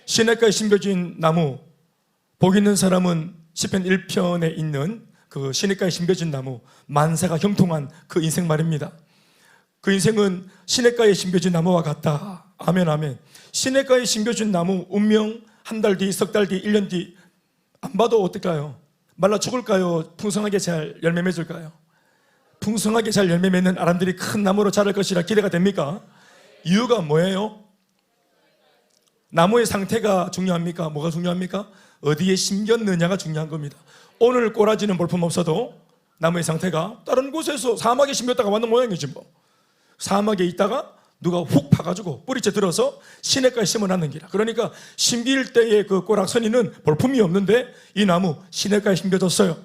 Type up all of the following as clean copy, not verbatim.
시냇가에 심겨진 나무, 복 있는 사람은 시편 1편에 있는 그 시냇가에 심겨진 나무, 만사가 형통한 그 인생 말입니다. 그 인생은 시냇가에 심겨진 나무와 같다. 아멘, 아멘. 시냇가에 심겨진 나무, 운명 한 달 뒤, 석 달 뒤, 1년 뒤 안 봐도 어떨까요? 말라 죽을까요? 풍성하게 잘 열매 맺을까요? 풍성하게 잘 열매 맺는 아람들이 큰 나무로 자랄 것이라 기대가 됩니까? 이유가 뭐예요? 나무의 상태가 중요합니까? 뭐가 중요합니까? 어디에 심겼느냐가 중요한 겁니다. 오늘 꼬라지는 볼품 없어도 나무의 상태가 다른 곳에서 사막에 심겼다가 왔는 모양이지 뭐. 사막에 있다가 누가 훅 파가지고 뿌리째 들어서 시냇가에 심어놨는 기라. 그러니까 심길 때의 그 꼬락서니는 볼품이 없는데 이 나무 시냇가에 심겨졌어요.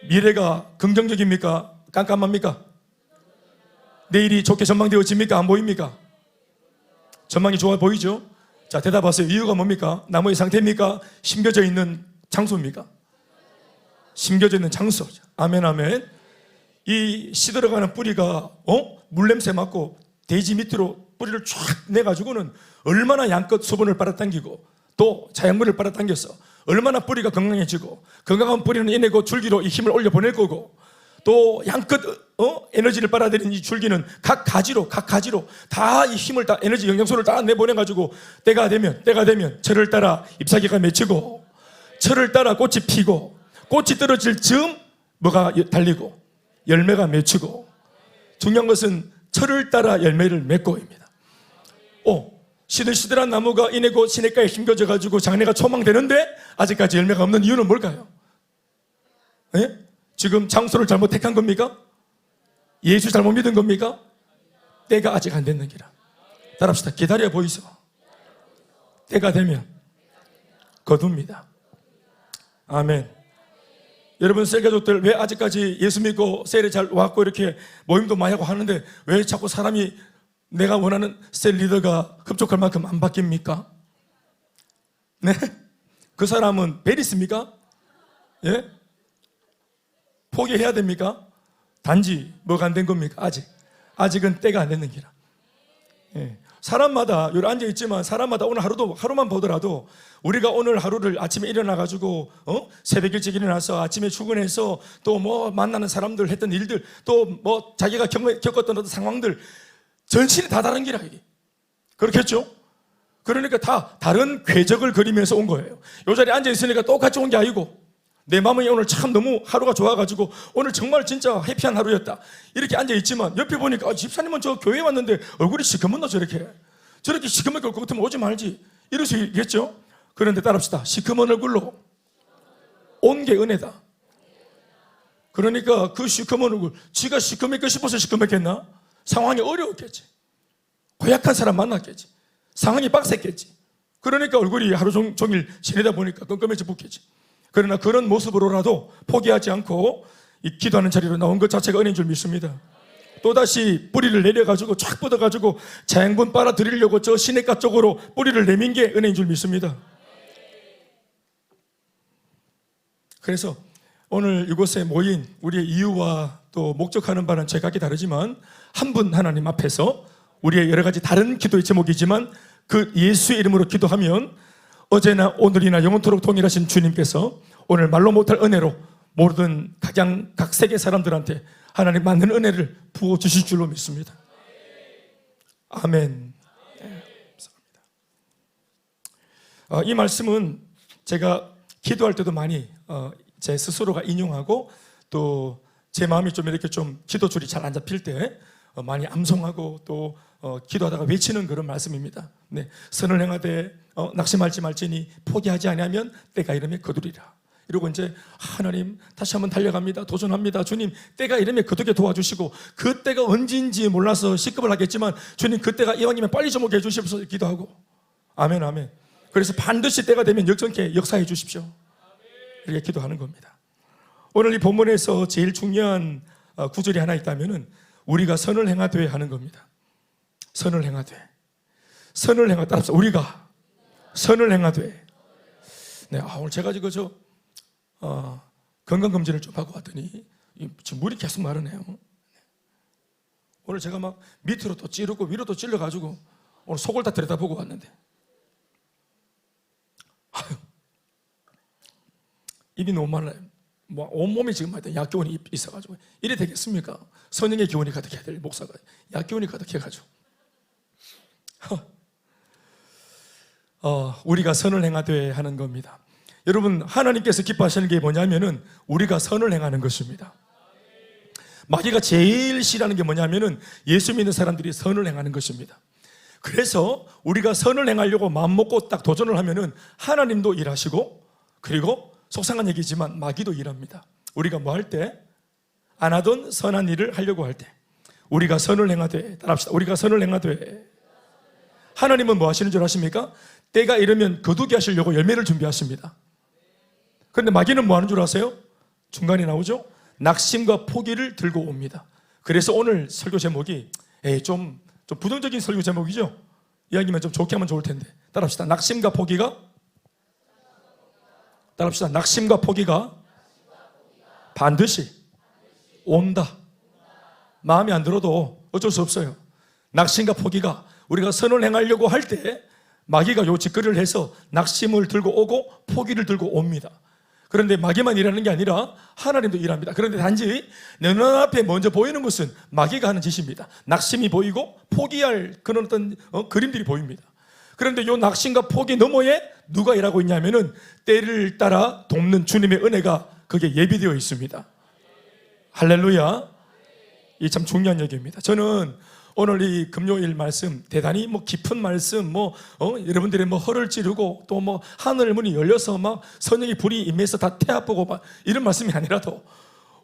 미래가 긍정적입니까? 깜깜합니까? 내일이 좋게 전망되어집니까? 안 보입니까? 전망이 좋아 보이죠? 자, 대답하세요. 이유가 뭡니까? 나무의 상태입니까? 심겨져 있는 장소입니까? 심겨져 있는 장소. 아멘, 아멘. 이 시들어가는 뿌리가 물냄새 맡고 대지 밑으로 뿌리를 쫙 내가지고는 얼마나 양껏 수분을 빨아당기고 또 자연물을 빨아당겨서 얼마나 뿌리가 건강해지고, 건강한 뿌리는 이내고 줄기로 이 힘을 올려보낼 거고, 또 양껏 에너지를 빨아들인 이 줄기는 각 가지로 다 이 힘을 다 에너지 영양소를 다 내보내가지고 때가 되면 철을 따라 잎사귀가 맺히고, 철을 따라 꽃이 피고, 꽃이 떨어질 즈음 뭐가 달리고 열매가 맺히고, 중요한 것은 철을 따라 열매를 맺고입니다. 시들시들한 나무가 이내고 시냇가에 심겨져 가지고 장래가 초망되는데 아직까지 열매가 없는 이유는 뭘까요? 예? 지금 장소를 잘못 택한 겁니까? 예수 잘못 믿은 겁니까? 때가 아직 안 됐는 기라. 따라합시다. 기다려 보이소. 때가 되면 거둡니다. 아멘. 여러분, 셀가족들 왜 아직까지 예수 믿고 셀에 잘 왔고 이렇게 모임도 많이 하고 하는데 왜 자꾸 사람이 내가 원하는 셀 리더가 흡족할 만큼 안 바뀝니까? 네? 그 사람은 베리스입니까? 예? 포기해야 됩니까? 단지 뭐가 안 된 겁니까? 아직은 때가 안 됐는 기라. 예. 사람마다 여기 앉아 있지만 사람마다 오늘 하루만 보더라도 우리가 오늘 하루를 아침에 일어나가지고 새벽 일찍 일어나서 아침에 출근해서 또 뭐 만나는 사람들 했던 일들, 또 뭐 자기가 겪었던 어떤 상황들, 전신이 다 다른 기라. 이게 그렇겠죠? 그러니까 다 다른 궤적을 그리면서 온 거예요. 이 자리에 앉아 있으니까 똑같이 온 게 아니고, 내 마음이 오늘 참 너무 하루가 좋아가지고 오늘 정말 진짜 해피한 하루였다 이렇게 앉아있지만 옆에 보니까 집사님은 저 교회에 왔는데 얼굴이 시커먼다, 저렇게 시커멓게 올 것 같으면 오지 말지 이럴 수 있겠죠? 그런데 따라합시다. 시커먼 얼굴로 온 게 은혜다. 그러니까 그 시커먼 얼굴, 지가 시커멓게 싶어서 시커멓겠나? 상황이 어려웠겠지, 고약한 사람 만났겠지, 상황이 빡셌겠지. 그러니까 얼굴이 하루 종일 지내다 보니까 껌껌해져 붙겠지. 그러나 그런 모습으로라도 포기하지 않고 이 기도하는 자리로 나온 것 자체가 은혜인 줄 믿습니다. 또다시 뿌리를 내려가지고 쫙 뻗어가지고 자양분 빨아들이려고 저 시냇가 쪽으로 뿌리를 내민 게 은혜인 줄 믿습니다. 그래서 오늘 이곳에 모인 우리의 이유와 또 목적하는 바는 제각기 다르지만 한 분 하나님 앞에서 우리의 여러 가지 다른 기도의 제목이지만 그 예수의 이름으로 기도하면 어제나 오늘이나 영원토록 동일하신 주님께서 오늘 말로 못할 은혜로 모든 각 세계 사람들한테 하나님 만든 은혜를 부어주실 줄로 믿습니다. 아멘. 네, 감사합니다. 이 말씀은 제가 기도할 때도 많이 제 스스로가 인용하고 또 제 마음이 좀 이렇게 좀 기도줄이 잘 안 잡힐 때 많이 암송하고 또 기도하다가 외치는 그런 말씀입니다. 네, 선을 행하되 낙심할지 말지니 포기하지 아니하면 때가 이르면 거두리라. 이러고 이제 하나님 다시 한번 달려갑니다. 도전합니다. 주님, 때가 이르면 거두게 도와주시고, 그 때가 언제인지 몰라서 시급을 하겠지만 주님, 그 때가 이왕이면 빨리 좀 오게 해주시옵소서 기도하고. 아멘, 아멘. 그래서 반드시 때가 되면 역전케 역사해 주십시오. 이렇게 기도하는 겁니다. 오늘 이 본문에서 제일 중요한 구절이 하나 있다면은 우리가 선을 행하되 하는 겁니다. 선을 행하되. 따라서 우리가 선을 행하되. 네, 오늘 제가 지금 건강검진을 좀 하고 왔더니 지금 물이 계속 마르네요. 오늘 제가 막 밑으로 또 찌르고 위로 또 찔러가지고 오늘 속을 다 들여다보고 왔는데 아유, 입이 너무 말라요. 뭐 온몸이 지금 약기운이 있어가지고 이래 되겠습니까? 선행의 기운이 가득해야 될 목사가 약기운이 가득해가지고 우리가 선을 행하되 하는 겁니다. 여러분, 하나님께서 기뻐하시는 게 뭐냐면은 우리가 선을 행하는 것입니다. 마귀가 제일 싫어하는 게 뭐냐면은 예수 믿는 사람들이 선을 행하는 것입니다. 그래서 우리가 선을 행하려고 마음먹고 딱 도전을 하면은 하나님도 일하시고, 그리고 속상한 얘기지만 마귀도 일합니다. 우리가 뭐 할 때? 안 하던 선한 일을 하려고 할 때 우리가 선을 행하되, 따라합시다. 우리가 선을 행하되. 하나님은 뭐 하시는 줄 아십니까? 때가 이르면 거두게 하시려고 열매를 준비하십니다. 그런데 마귀는 뭐 하는 줄 아세요? 중간에 나오죠? 낙심과 포기를 들고 옵니다. 그래서 오늘 설교 제목이 좀 부정적인 설교 제목이죠? 이야기만 좀 좋게 하면 좋을 텐데. 따라합시다. 낙심과 포기가, 따라합시다. 낙심과 포기가 반드시 온다. 마음에 안 들어도 어쩔 수 없어요. 낙심과 포기가, 우리가 선을 행하려고 할 때 마귀가 요 짓거리를 해서 낙심을 들고 오고 포기를 들고 옵니다. 그런데 마귀만 일하는 게 아니라 하나님도 일합니다. 그런데 단지 내 눈앞에 먼저 보이는 것은 마귀가 하는 짓입니다. 낙심이 보이고 포기할 그런 어떤 그림들이 보입니다. 그런데 이 낙심과 포기 너머에 누가 일하고 있냐면은 때를 따라 돕는 주님의 은혜가 거기에 예비되어 있습니다. 할렐루야. 이 참 중요한 얘기입니다. 저는 오늘 이 금요일 말씀 대단히 깊은 말씀, 여러분들의 허를 찌르고 또 하늘 문이 열려서 막 선영의 불이 임해서 다 태아보고 막 이런 말씀이 아니라도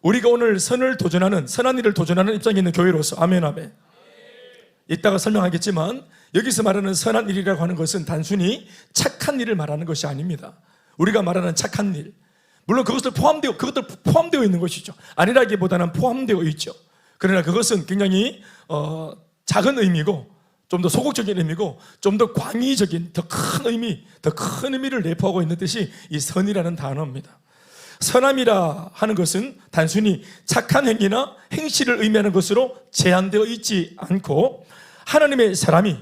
우리가 오늘 선을 도전하는, 선한 일을 도전하는 입장에 있는 교회로서, 아멘, 아멘. 이따가 설명하겠지만 여기서 말하는 선한 일이라고 하는 것은 단순히 착한 일을 말하는 것이 아닙니다. 우리가 말하는 착한 일, 물론 그것들 포함되어 있는 것이죠. 아니라기보다는 포함되어 있죠. 그러나 그것은 굉장히 작은 의미고, 좀 더 소극적인 의미고, 좀 더 광의적인 더 큰 의미를 내포하고 있는 뜻이 이 선이라는 단어입니다. 선함이라 하는 것은 단순히 착한 행위나 행실을 의미하는 것으로 제한되어 있지 않고, 하나님의 사람이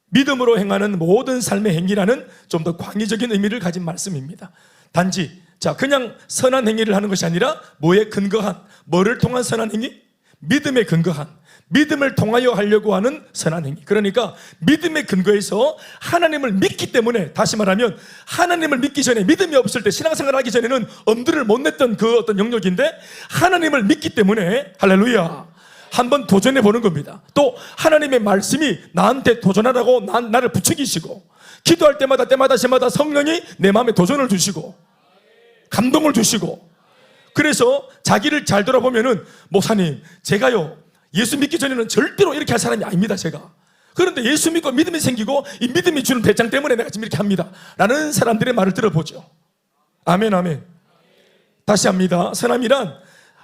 믿음으로 행하는 모든 삶의 행위라는 좀 더 광의적인 의미를 가진 말씀입니다. 단지 그냥 선한 행위를 하는 것이 아니라 뭐에 근거한, 뭐를 통한 선한 행위? 믿음에 근거한, 믿음을 통하여 하려고 하는 선한 행위. 그러니까 믿음의 근거에서 하나님을 믿기 때문에, 다시 말하면 하나님을 믿기 전에, 믿음이 없을 때 신앙생활 하기 전에는 엄두를 못 냈던 그 어떤 영역인데, 하나님을 믿기 때문에, 할렐루야, 한번 도전해 보는 겁니다. 또 하나님의 말씀이 나한테 도전하라고 나를 부추기시고, 기도할 때마다 저마다 성령이 내 마음에 도전을 주시고 감동을 주시고, 그래서 자기를 잘 돌아보면은, 목사님, 제가요 예수 믿기 전에는 절대로 이렇게 할 사람이 아닙니다, 제가. 그런데 예수 믿고 믿음이 생기고 이 믿음이 주는 배짱 때문에 내가 지금 이렇게 합니다 라는 사람들의 말을 들어보죠. 아멘, 아멘. 다시 합니다. 선함이란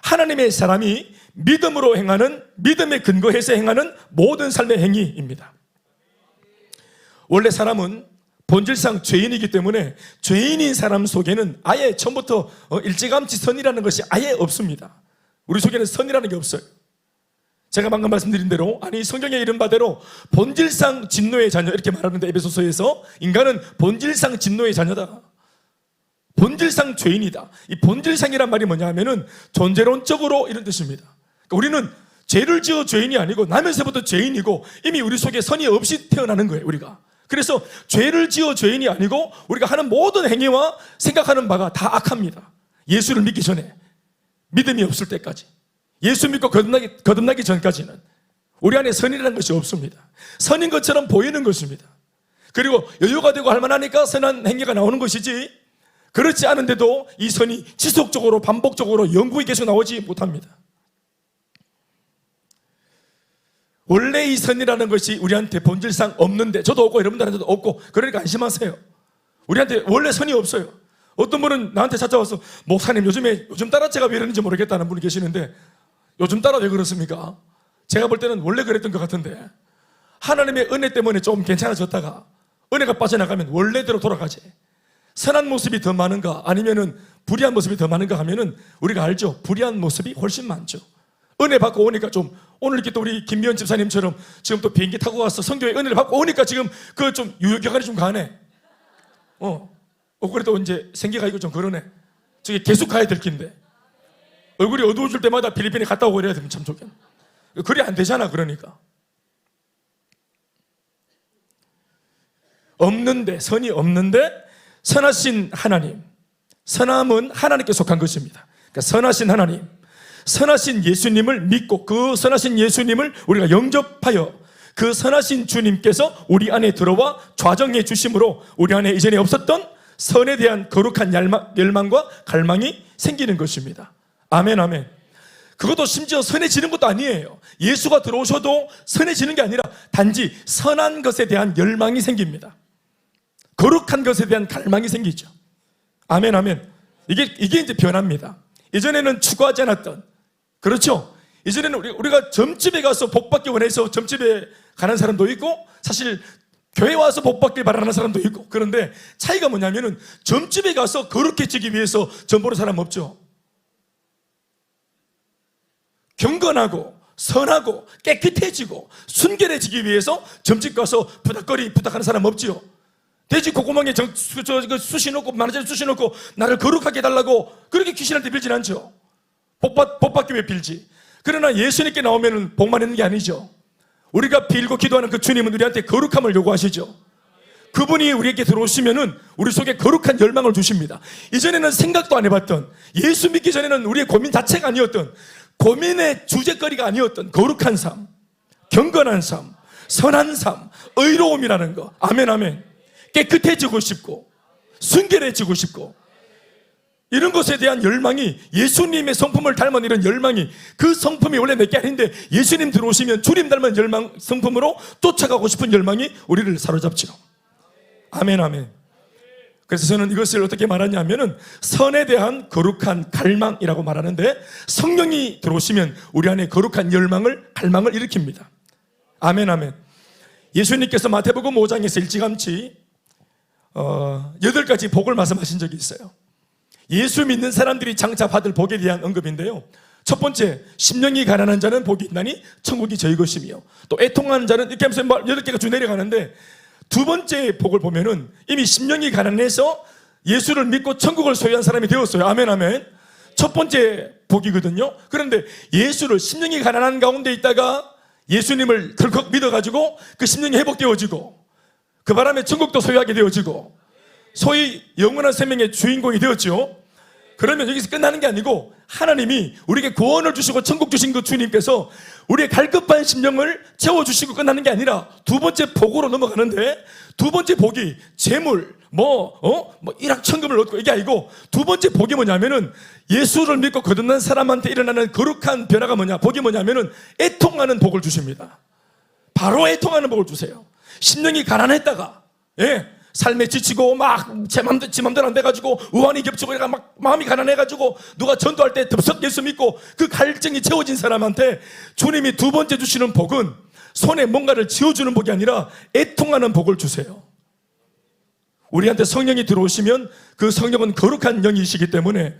하나님의 사람이 믿음으로 행하는, 믿음에 근거해서 행하는 모든 삶의 행위입니다. 원래 사람은 본질상 죄인이기 때문에 죄인인 사람 속에는 아예 처음부터 일찌감치 선이라는 것이 아예 없습니다. 우리 속에는 선이라는 게 없어요. 제가 방금 말씀드린 대로, 성경에 이른 바대로 본질상 진노의 자녀, 이렇게 말하는데, 에베소서에서 인간은 본질상 진노의 자녀다, 본질상 죄인이다. 이 본질상이란 말이 뭐냐 하면은 존재론적으로 이런 뜻입니다. 그러니까 우리는 죄를 지어 죄인이 아니고 나면서부터 죄인이고, 이미 우리 속에 선이 없이 태어나는 거예요, 우리가. 그래서 죄를 지어 죄인이 아니고 우리가 하는 모든 행위와 생각하는 바가 다 악합니다. 예수를 믿기 전에, 믿음이 없을 때까지, 예수 믿고 거듭나기 전까지는 우리 안에 선이라는 것이 없습니다. 선인 것처럼 보이는 것입니다. 그리고 여유가 되고 할만하니까 선한 행위가 나오는 것이지, 그렇지 않은데도 이 선이 지속적으로 반복적으로 영구히 계속 나오지 못합니다. 원래 이 선이라는 것이 우리한테 본질상 없는데, 저도 없고 여러분들한테도 없고, 그러니까 안심하세요. 우리한테 원래 선이 없어요. 어떤 분은 나한테 찾아와서, 목사님, 요즘 따라 제가 왜 이러는지 모르겠다는 분이 계시는데, 요즘 따라 왜 그렇습니까? 제가 볼 때는 원래 그랬던 것 같은데, 하나님의 은혜 때문에 좀 괜찮아졌다가 은혜가 빠져나가면 원래대로 돌아가지. 선한 모습이 더 많은가 아니면은 불의한 모습이 더 많은가 하면은 우리가 알죠. 불의한 모습이 훨씬 많죠. 은혜 받고 오니까 좀 오늘 이렇게 또 우리 김미연 집사님처럼 지금 또 비행기 타고 와서 성교회 은혜를 받고 오니까 지금 그 좀 유효기간이 좀 가네. 그래도 이제 생기가 있고 좀 그러네. 저기 계속 가야 될 긴데 얼굴이 어두워질 때마다 필리핀에 갔다 오고 이래야 되면 참 좋겠네. 그래 안 되잖아. 그러니까 없는데, 선이 없는데 선하신 하나님, 선함은 하나님께 속한 것입니다. 그러니까 선하신 하나님, 선하신 예수님을 믿고 그 선하신 예수님을 우리가 영접하여 그 선하신 주님께서 우리 안에 들어와 좌정해 주심으로 우리 안에 이전에 없었던 선에 대한 거룩한 열망과 갈망이 생기는 것입니다. 아멘, 아멘. 그것도 심지어 선해지는 것도 아니에요. 예수가 들어오셔도 선해지는 게 아니라 단지 선한 것에 대한 열망이 생깁니다. 거룩한 것에 대한 갈망이 생기죠. 아멘, 아멘. 이게 이제 변합니다. 이전에는 추구하지 않았던, 그렇죠? 이전에는 우리가 점집에 가서 복 받기 원해서 점집에 가는 사람도 있고, 사실 교회 와서 복 받길 바라는 사람도 있고. 그런데 차이가 뭐냐면은 점집에 가서 거룩해지기 위해서 점 보는 사람 없죠. 경건하고 선하고 깨끗해지고 순결해지기 위해서 점집 가서 부탁하는 사람 없지요. 돼지 콧구멍에 쑤시 넣고 만원짜리 쑤시 넣고 나를 거룩하게 해달라고 그렇게 귀신한테 빌진 않죠. 복 받기 위해 빌지. 그러나 예수님께 나오면 복만 있는 게 아니죠. 우리가 빌고 기도하는 그 주님은 우리한테 거룩함을 요구하시죠. 그분이 우리에게 들어오시면은 우리 속에 거룩한 열망을 주십니다. 이전에는 생각도 안 해봤던, 예수 믿기 전에는 우리의 고민 자체가 아니었던, 고민의 주제거리가 아니었던 거룩한 삶, 경건한 삶, 선한 삶, 의로움이라는 거. 아멘, 아멘. 깨끗해지고 싶고 순결해지고 싶고 이런 것에 대한 열망이, 예수님의 성품을 닮은 이런 열망이, 그 성품이 원래 내 게 아닌데 예수님 들어오시면 주님 닮은 열망, 성품으로 쫓아가고 싶은 열망이 우리를 사로잡죠. 아멘, 아멘. 그래서 저는 이것을 어떻게 말하냐면은 선에 대한 거룩한 갈망이라고 말하는데, 성령이 들어오시면 우리 안에 거룩한 열망을, 갈망을 일으킵니다. 아멘, 아멘. 예수님께서 마태복음 5장에서 일찌감치 8가지 복을 말씀하신 적이 있어요. 예수 믿는 사람들이 장차 받을 복에 대한 언급인데요. 첫 번째, 심령이 가난한 자는 복이 있나니 천국이 저희 것이며, 또 애통하는 자는, 이렇게 하면서 8개가 쭉 내려가는데, 두 번째 복을 보면은 이미 심령이 가난해서 예수를 믿고 천국을 소유한 사람이 되었어요. 아멘, 아멘. 첫 번째 복이거든요. 그런데 예수를, 심령이 가난한 가운데 있다가 예수님을 덜컥 믿어가지고 그 심령이 회복되어지고 그 바람에 천국도 소유하게 되어지고 소위 영원한 생명의 주인공이 되었죠. 그러면 여기서 끝나는 게 아니고 하나님이 우리에게 구원을 주시고 천국 주신 그 주님께서 우리의 갈급한 심령을 채워주시고 끝나는 게 아니라 두 번째 복으로 넘어가는데, 두 번째 복이 재물, 일확천금을 얻고 이게 아니고, 두 번째 복이 뭐냐면은 예수를 믿고 거듭난 사람한테 일어나는 거룩한 변화가 뭐냐, 복이 뭐냐면은 애통하는 복을 주십니다. 바로 애통하는 복을 주세요. 심령이 가난했다가, 삶에 지치고 막 제 맘대로 안 돼가지고 우환이 겹치고 막 마음이 가난해가지고 누가 전도할 때 덥석 예수 믿고 그 갈증이 채워진 사람한테 주님이 두 번째 주시는 복은 손에 뭔가를 쥐어주는 복이 아니라 애통하는 복을 주세요. 우리한테 성령이 들어오시면 그 성령은 거룩한 영이시기 때문에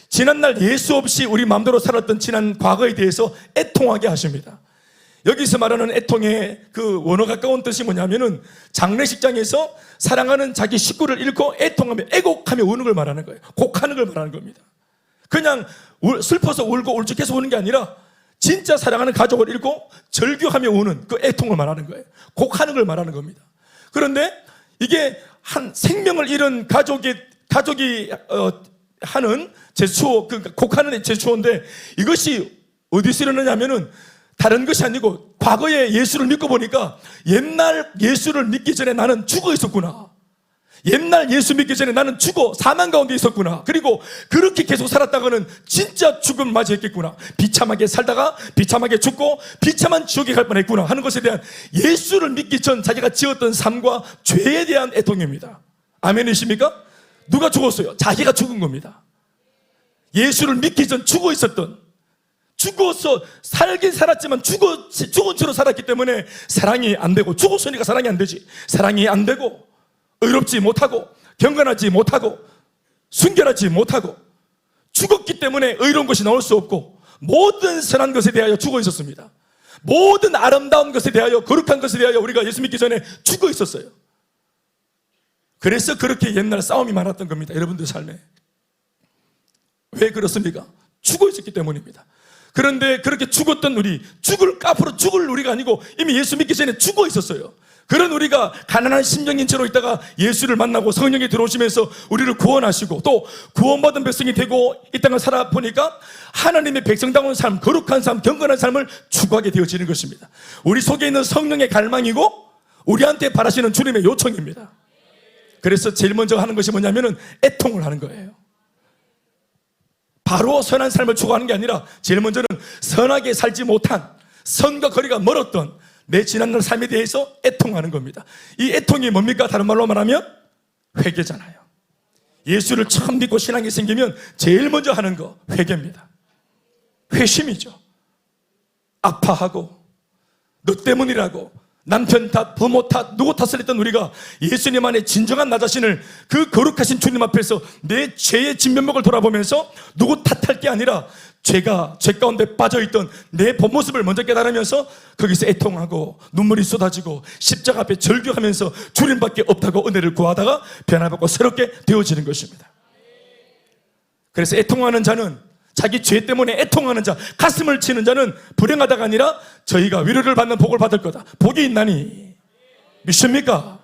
지난날 예수 없이 우리 마음대로 살았던 지난 과거에 대해서 애통하게 하십니다. 여기서 말하는 애통의 그 원어 가까운 뜻이 뭐냐면은 장례식장에서 사랑하는 자기 식구를 잃고 애통하며, 애곡하며 우는 걸 말하는 거예요. 곡하는 걸 말하는 겁니다. 그냥 슬퍼서 울고 울적해서 우는 게 아니라 진짜 사랑하는 가족을 잃고 절규하며 우는 그 애통을 말하는 거예요. 곡하는 걸 말하는 겁니다. 그런데 이게 한 생명을 잃은 가족이 하는 제스처, 그 곡하는 제스처인데, 이것이 어디서 일어나냐면은 다른 것이 아니고 과거에 예수를 믿고 보니까 옛날 예수를 믿기 전에 나는 죽어 있었구나. 옛날 예수 믿기 전에 나는 죽어 사망 가운데 있었구나. 그리고 그렇게 계속 살았다가는 진짜 죽음을 맞이했겠구나. 비참하게 살다가 비참하게 죽고 비참한 지옥에 갈 뻔했구나 하는 것에 대한, 예수를 믿기 전 자기가 지었던 삶과 죄에 대한 애통입니다. 아멘이십니까? 누가 죽었어요? 자기가 죽은 겁니다. 예수를 믿기 전 죽어 있었던, 죽어서 살긴 살았지만 죽은 채로 살았기 때문에 사랑이 안 되고, 죽었으니까 사랑이 안 되지. 사랑이 안 되고 의롭지 못하고 경건하지 못하고 순결하지 못하고 죽었기 때문에 의로운 것이 나올 수 없고 모든 선한 것에 대하여 죽어 있었습니다. 모든 아름다운 것에 대하여 거룩한 것에 대하여 우리가 예수 믿기 전에 죽어 있었어요. 그래서 그렇게 옛날 싸움이 많았던 겁니다. 여러분들 삶에. 왜 그렇습니까? 죽어 있었기 때문입니다. 그런데 그렇게 죽었던 우리, 앞으로 죽을 우리가 아니고 이미 예수 믿기 전에 죽어 있었어요. 그런 우리가 가난한 심령인 채로 있다가 예수를 만나고 성령이 들어오시면서 우리를 구원하시고 또 구원받은 백성이 되고 이 땅을 살아보니까 하나님의 백성다운 삶, 거룩한 삶, 경건한 삶을 추구하게 되어지는 것입니다. 우리 속에 있는 성령의 갈망이고 우리한테 바라시는 주님의 요청입니다. 그래서 제일 먼저 하는 것이 뭐냐면은 애통을 하는 거예요. 바로 선한 삶을 추구하는 게 아니라 제일 먼저는 선하게 살지 못한, 선과 거리가 멀었던 내 지난날 삶에 대해서 애통하는 겁니다. 이 애통이 뭡니까? 다른 말로 말하면 회개잖아요. 예수를 처음 믿고 신앙이 생기면 제일 먼저 하는 거 회개입니다. 회심이죠. 아파하고 너 때문이라고 남편 탓, 부모 탓, 누구 탓을 했던 우리가 예수님 안에 진정한 나 자신을 그 거룩하신 주님 앞에서 내 죄의 진면목을 돌아보면서 누구 탓할 게 아니라 죄 가운데 빠져있던 내 본 모습을 먼저 깨달으면서 거기서 애통하고 눈물이 쏟아지고 십자가 앞에 절규하면서 주님밖에 없다고 은혜를 구하다가 변화받고 새롭게 되어지는 것입니다. 그래서 애통하는 자는, 자기 죄 때문에 애통하는 자, 가슴을 치는 자는 불행하다가 아니라 저희가 위로를 받는 복을 받을 거다. 복이 있나니 믿습니까?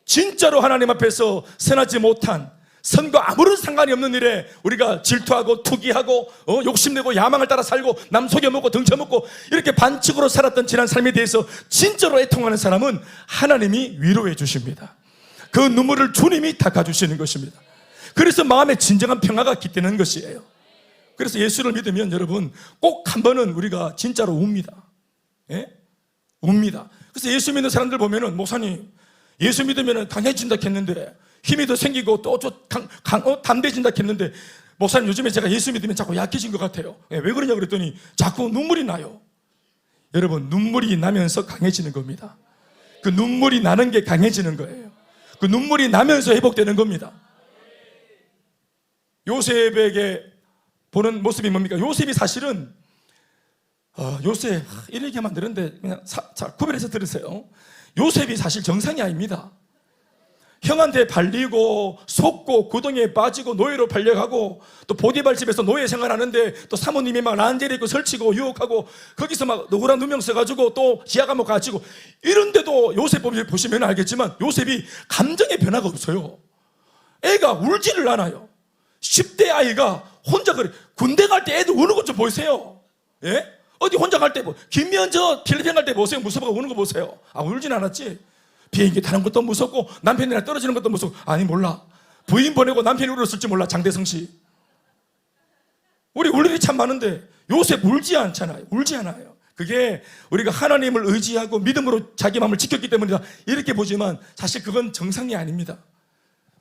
진짜로 하나님 앞에서 선하지 못한, 선과 아무런 상관이 없는 일에 우리가 질투하고 투기하고 욕심내고 야망을 따라 살고 남 속여먹고 등쳐먹고 이렇게 반칙으로 살았던 지난 삶에 대해서 진짜로 애통하는 사람은 하나님이 위로해 주십니다. 그 눈물을 주님이 닦아주시는 것입니다. 그래서 마음에 진정한 평화가 깃드는 것이에요. 그래서 예수를 믿으면 여러분 꼭 한 번은 우리가 진짜로 웁니다. 예? 웁니다. 그래서 예수 믿는 사람들 보면은 목사님 예수 믿으면 강해진다 했는데 힘이 더 생기고 또 담대해진다 했는데 목사님 요즘에 제가 예수 믿으면 자꾸 약해진 것 같아요. 예, 왜 그러냐 그랬더니 자꾸 눈물이 나요. 여러분 눈물이 나면서 강해지는 겁니다. 그 눈물이 나는 게 강해지는 거예요. 그 눈물이 나면서 회복되는 겁니다. 요셉에게 보는 모습이 뭡니까? 요셉이 사실은 요셉 이런 얘기하면 안 되는데 그냥 구별해서 들으세요. 요셉이 사실 정상이 아닙니다. 형한테 발리고 속고 구덩이에 빠지고 노예로 팔려가고 또 보디발 집에서 노예 생활하는데 또 사모님이 막 란제리 입고 설치고 유혹하고 거기서 막 노란 누명 써가지고 또 지하 감옥 가지고 이런데도 요셉 보시면 알겠지만 요셉이 감정의 변화가 없어요. 애가 울지를 않아요. 10대 아이가 혼자 그래. 군대 갈 때 애들 우는 것 좀 보세요. 예? 어디 혼자 갈 때 김면저 필리핀 갈 때 보세요. 무서워가 우는 거 보세요. 아 울진 않았지. 비행기 타는 것도 무섭고 남편이랑 떨어지는 것도 무섭고. 아니 몰라. 부인 보내고 남편이 울었을지 몰라. 장대성 씨. 우리 울 일이 참 많은데 요셉 울지 않잖아요. 울지 않아요. 그게 우리가 하나님을 의지하고 믿음으로 자기 마음을 지켰기 때문이다 이렇게 보지만 사실 그건 정상이 아닙니다.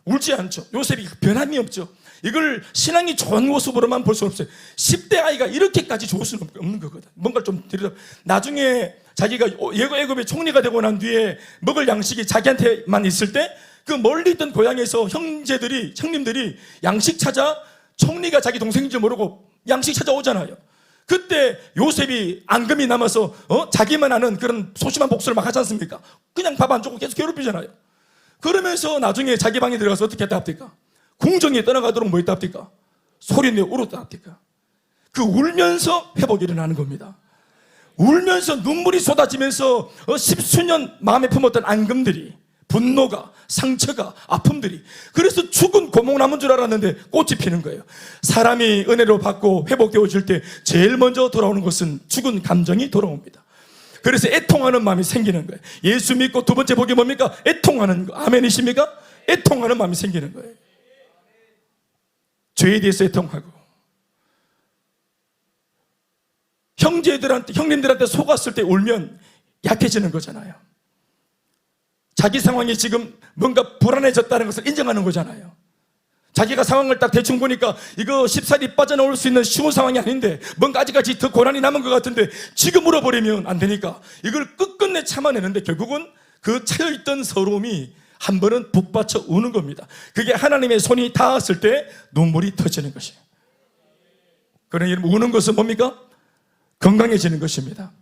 울지 않죠. 요셉이 변함이 없죠. 이걸 신앙이 좋은 모습으로만 볼 수 없어요. 10대 아이가 이렇게까지 좋을 수는 없는 거거든. 뭔가를 좀 들여다. 나중에 자기가 애굽의 총리가 되고 난 뒤에 먹을 양식이 자기한테만 있을 때 그 멀리 있던 고향에서 형님들이 양식 찾아 총리가 자기 동생인지 모르고 양식 찾아오잖아요. 그때 요셉이 앙금이 남아서 자기만 아는 그런 소심한 복수를 막 하지 않습니까? 그냥 밥 안 주고 계속 괴롭히잖아요. 그러면서 나중에 자기 방에 들어가서 어떻게 했다 합니까? 궁정에 떠나가도록 뭐 했다 합니까? 소리내어 울었다 합니까? 그 울면서 회복이 일어나는 겁니다. 울면서 눈물이 쏟아지면서 십수년 마음에 품었던 앙금들이, 분노가, 상처가, 아픔들이, 그래서 죽은 고목나무인 줄 알았는데 꽃이 피는 거예요. 사람이 은혜로 받고 회복되어질 때 제일 먼저 돌아오는 것은 죽은 감정이 돌아옵니다. 그래서 애통하는 마음이 생기는 거예요. 예수 믿고 두 번째 복이 뭡니까? 애통하는 거. 아멘이십니까? 애통하는 마음이 생기는 거예요. 죄에 대해서 애통하고 형님들한테 속았을 때 울면 약해지는 거잖아요. 자기 상황이 지금 뭔가 불안해졌다는 것을 인정하는 거잖아요. 자기가 상황을 딱 대충 보니까 이거 쉽사리 빠져나올 수 있는 쉬운 상황이 아닌데 뭔가 아직까지 더 고난이 남은 것 같은데 지금 울어버리면 안 되니까 이걸 끝끝내 참아내는데 결국은 그 차여있던 서러움이 한 번은 북받쳐 우는 겁니다. 그게 하나님의 손이 닿았을 때 눈물이 터지는 것이에요. 그러니 우는 것은 뭡니까? 건강해지는 것입니다.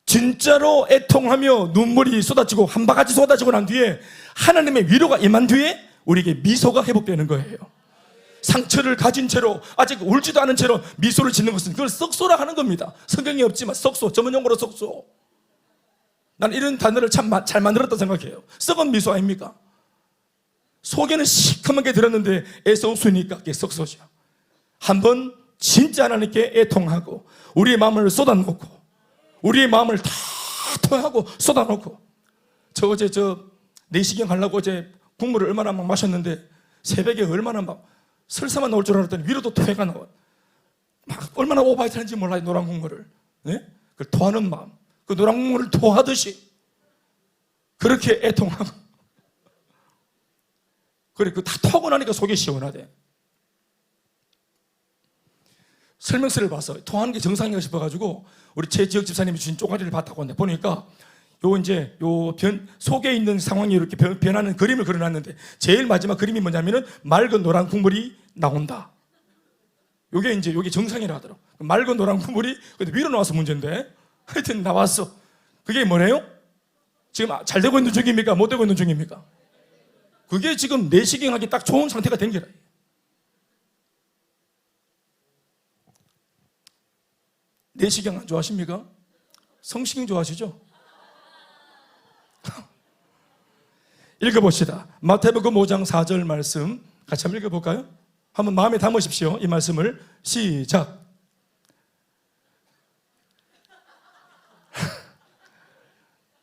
진짜로 애통하며 눈물이 쏟아지고 한 바가지 쏟아지고 난 뒤에 하나님의 위로가 임한 뒤에 우리에게 미소가 회복되는 거예요. 상처를 가진 채로 아직 울지도 않은 채로 미소를 짓는 것은 그걸 썩소라 하는 겁니다. 성경이 없지만 썩소, 전문용어로 썩소. 난 이런 단어를 참 잘 만들었다 생각해요. 썩은 미소 아닙니까? 속에는 시커멓게 들었는데 애써 웃으니까 그게 썩소죠. 한번 진짜 하나님께 애통하고 우리의 마음을 쏟아놓고 우리의 마음을 다 토하고 쏟아놓고 어제 내시경 하려고 어제 국물을 얼마나 막 마셨는데 새벽에 얼마나 막 설사만 나올 줄 알았더니 위로도 토해가 나와. 막 얼마나 오바이트하는지 몰라요. 노란 국물을. 네? 그 토하는 마음. 그 노란 국물을 토하듯이 그렇게 애통하고 그래 그 다 토하고 나니까 속이 시원하대. 설명서를 봤어. 토하는 게 정상인가 싶어가지고 우리 제 지역 집사님이 주신 쪼가리를 봤다고 하는데 보니까 속에 있는 상황이 이렇게 변하는 그림을 그려놨는데 제일 마지막 그림이 뭐냐면은 맑은 노란 국물이 나온다. 요게 정상이라 하더라고. 맑은 노란 국물이 근데 위로 나와서 문제인데 하여튼 나왔어. 그게 뭐래요? 지금 잘 되고 있는 중입니까? 못 되고 있는 중입니까? 그게 지금 내시경하기 딱 좋은 상태가 된 게라. 내시경 안 좋아하십니까? 성시경 좋아하시죠? 읽어봅시다. 마태복음 5장 4절 말씀 같이 한번 읽어볼까요? 한번 마음에 담으십시오. 이 말씀을 시작.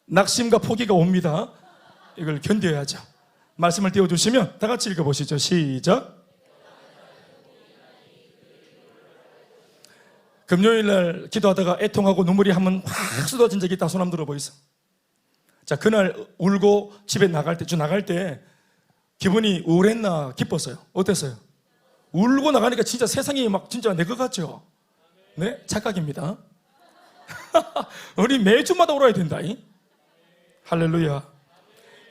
낙심과 포기가 옵니다. 이걸 견뎌야죠. 말씀을 띄워주시면 다 같이 읽어보시죠. 시작. 금요일날 기도하다가 애통하고 눈물이 한번 확 쏟아진 적이 있다. 손 한번 들어보이소. 자, 그날 울고 집에 나갈 때 기분이 우울했나 기뻤어요? 어땠어요? 울고 나가니까 진짜 세상이 막 진짜 내 것 같죠? 네? 착각입니다. 우리 매주마다 울어야 된다. 할렐루야.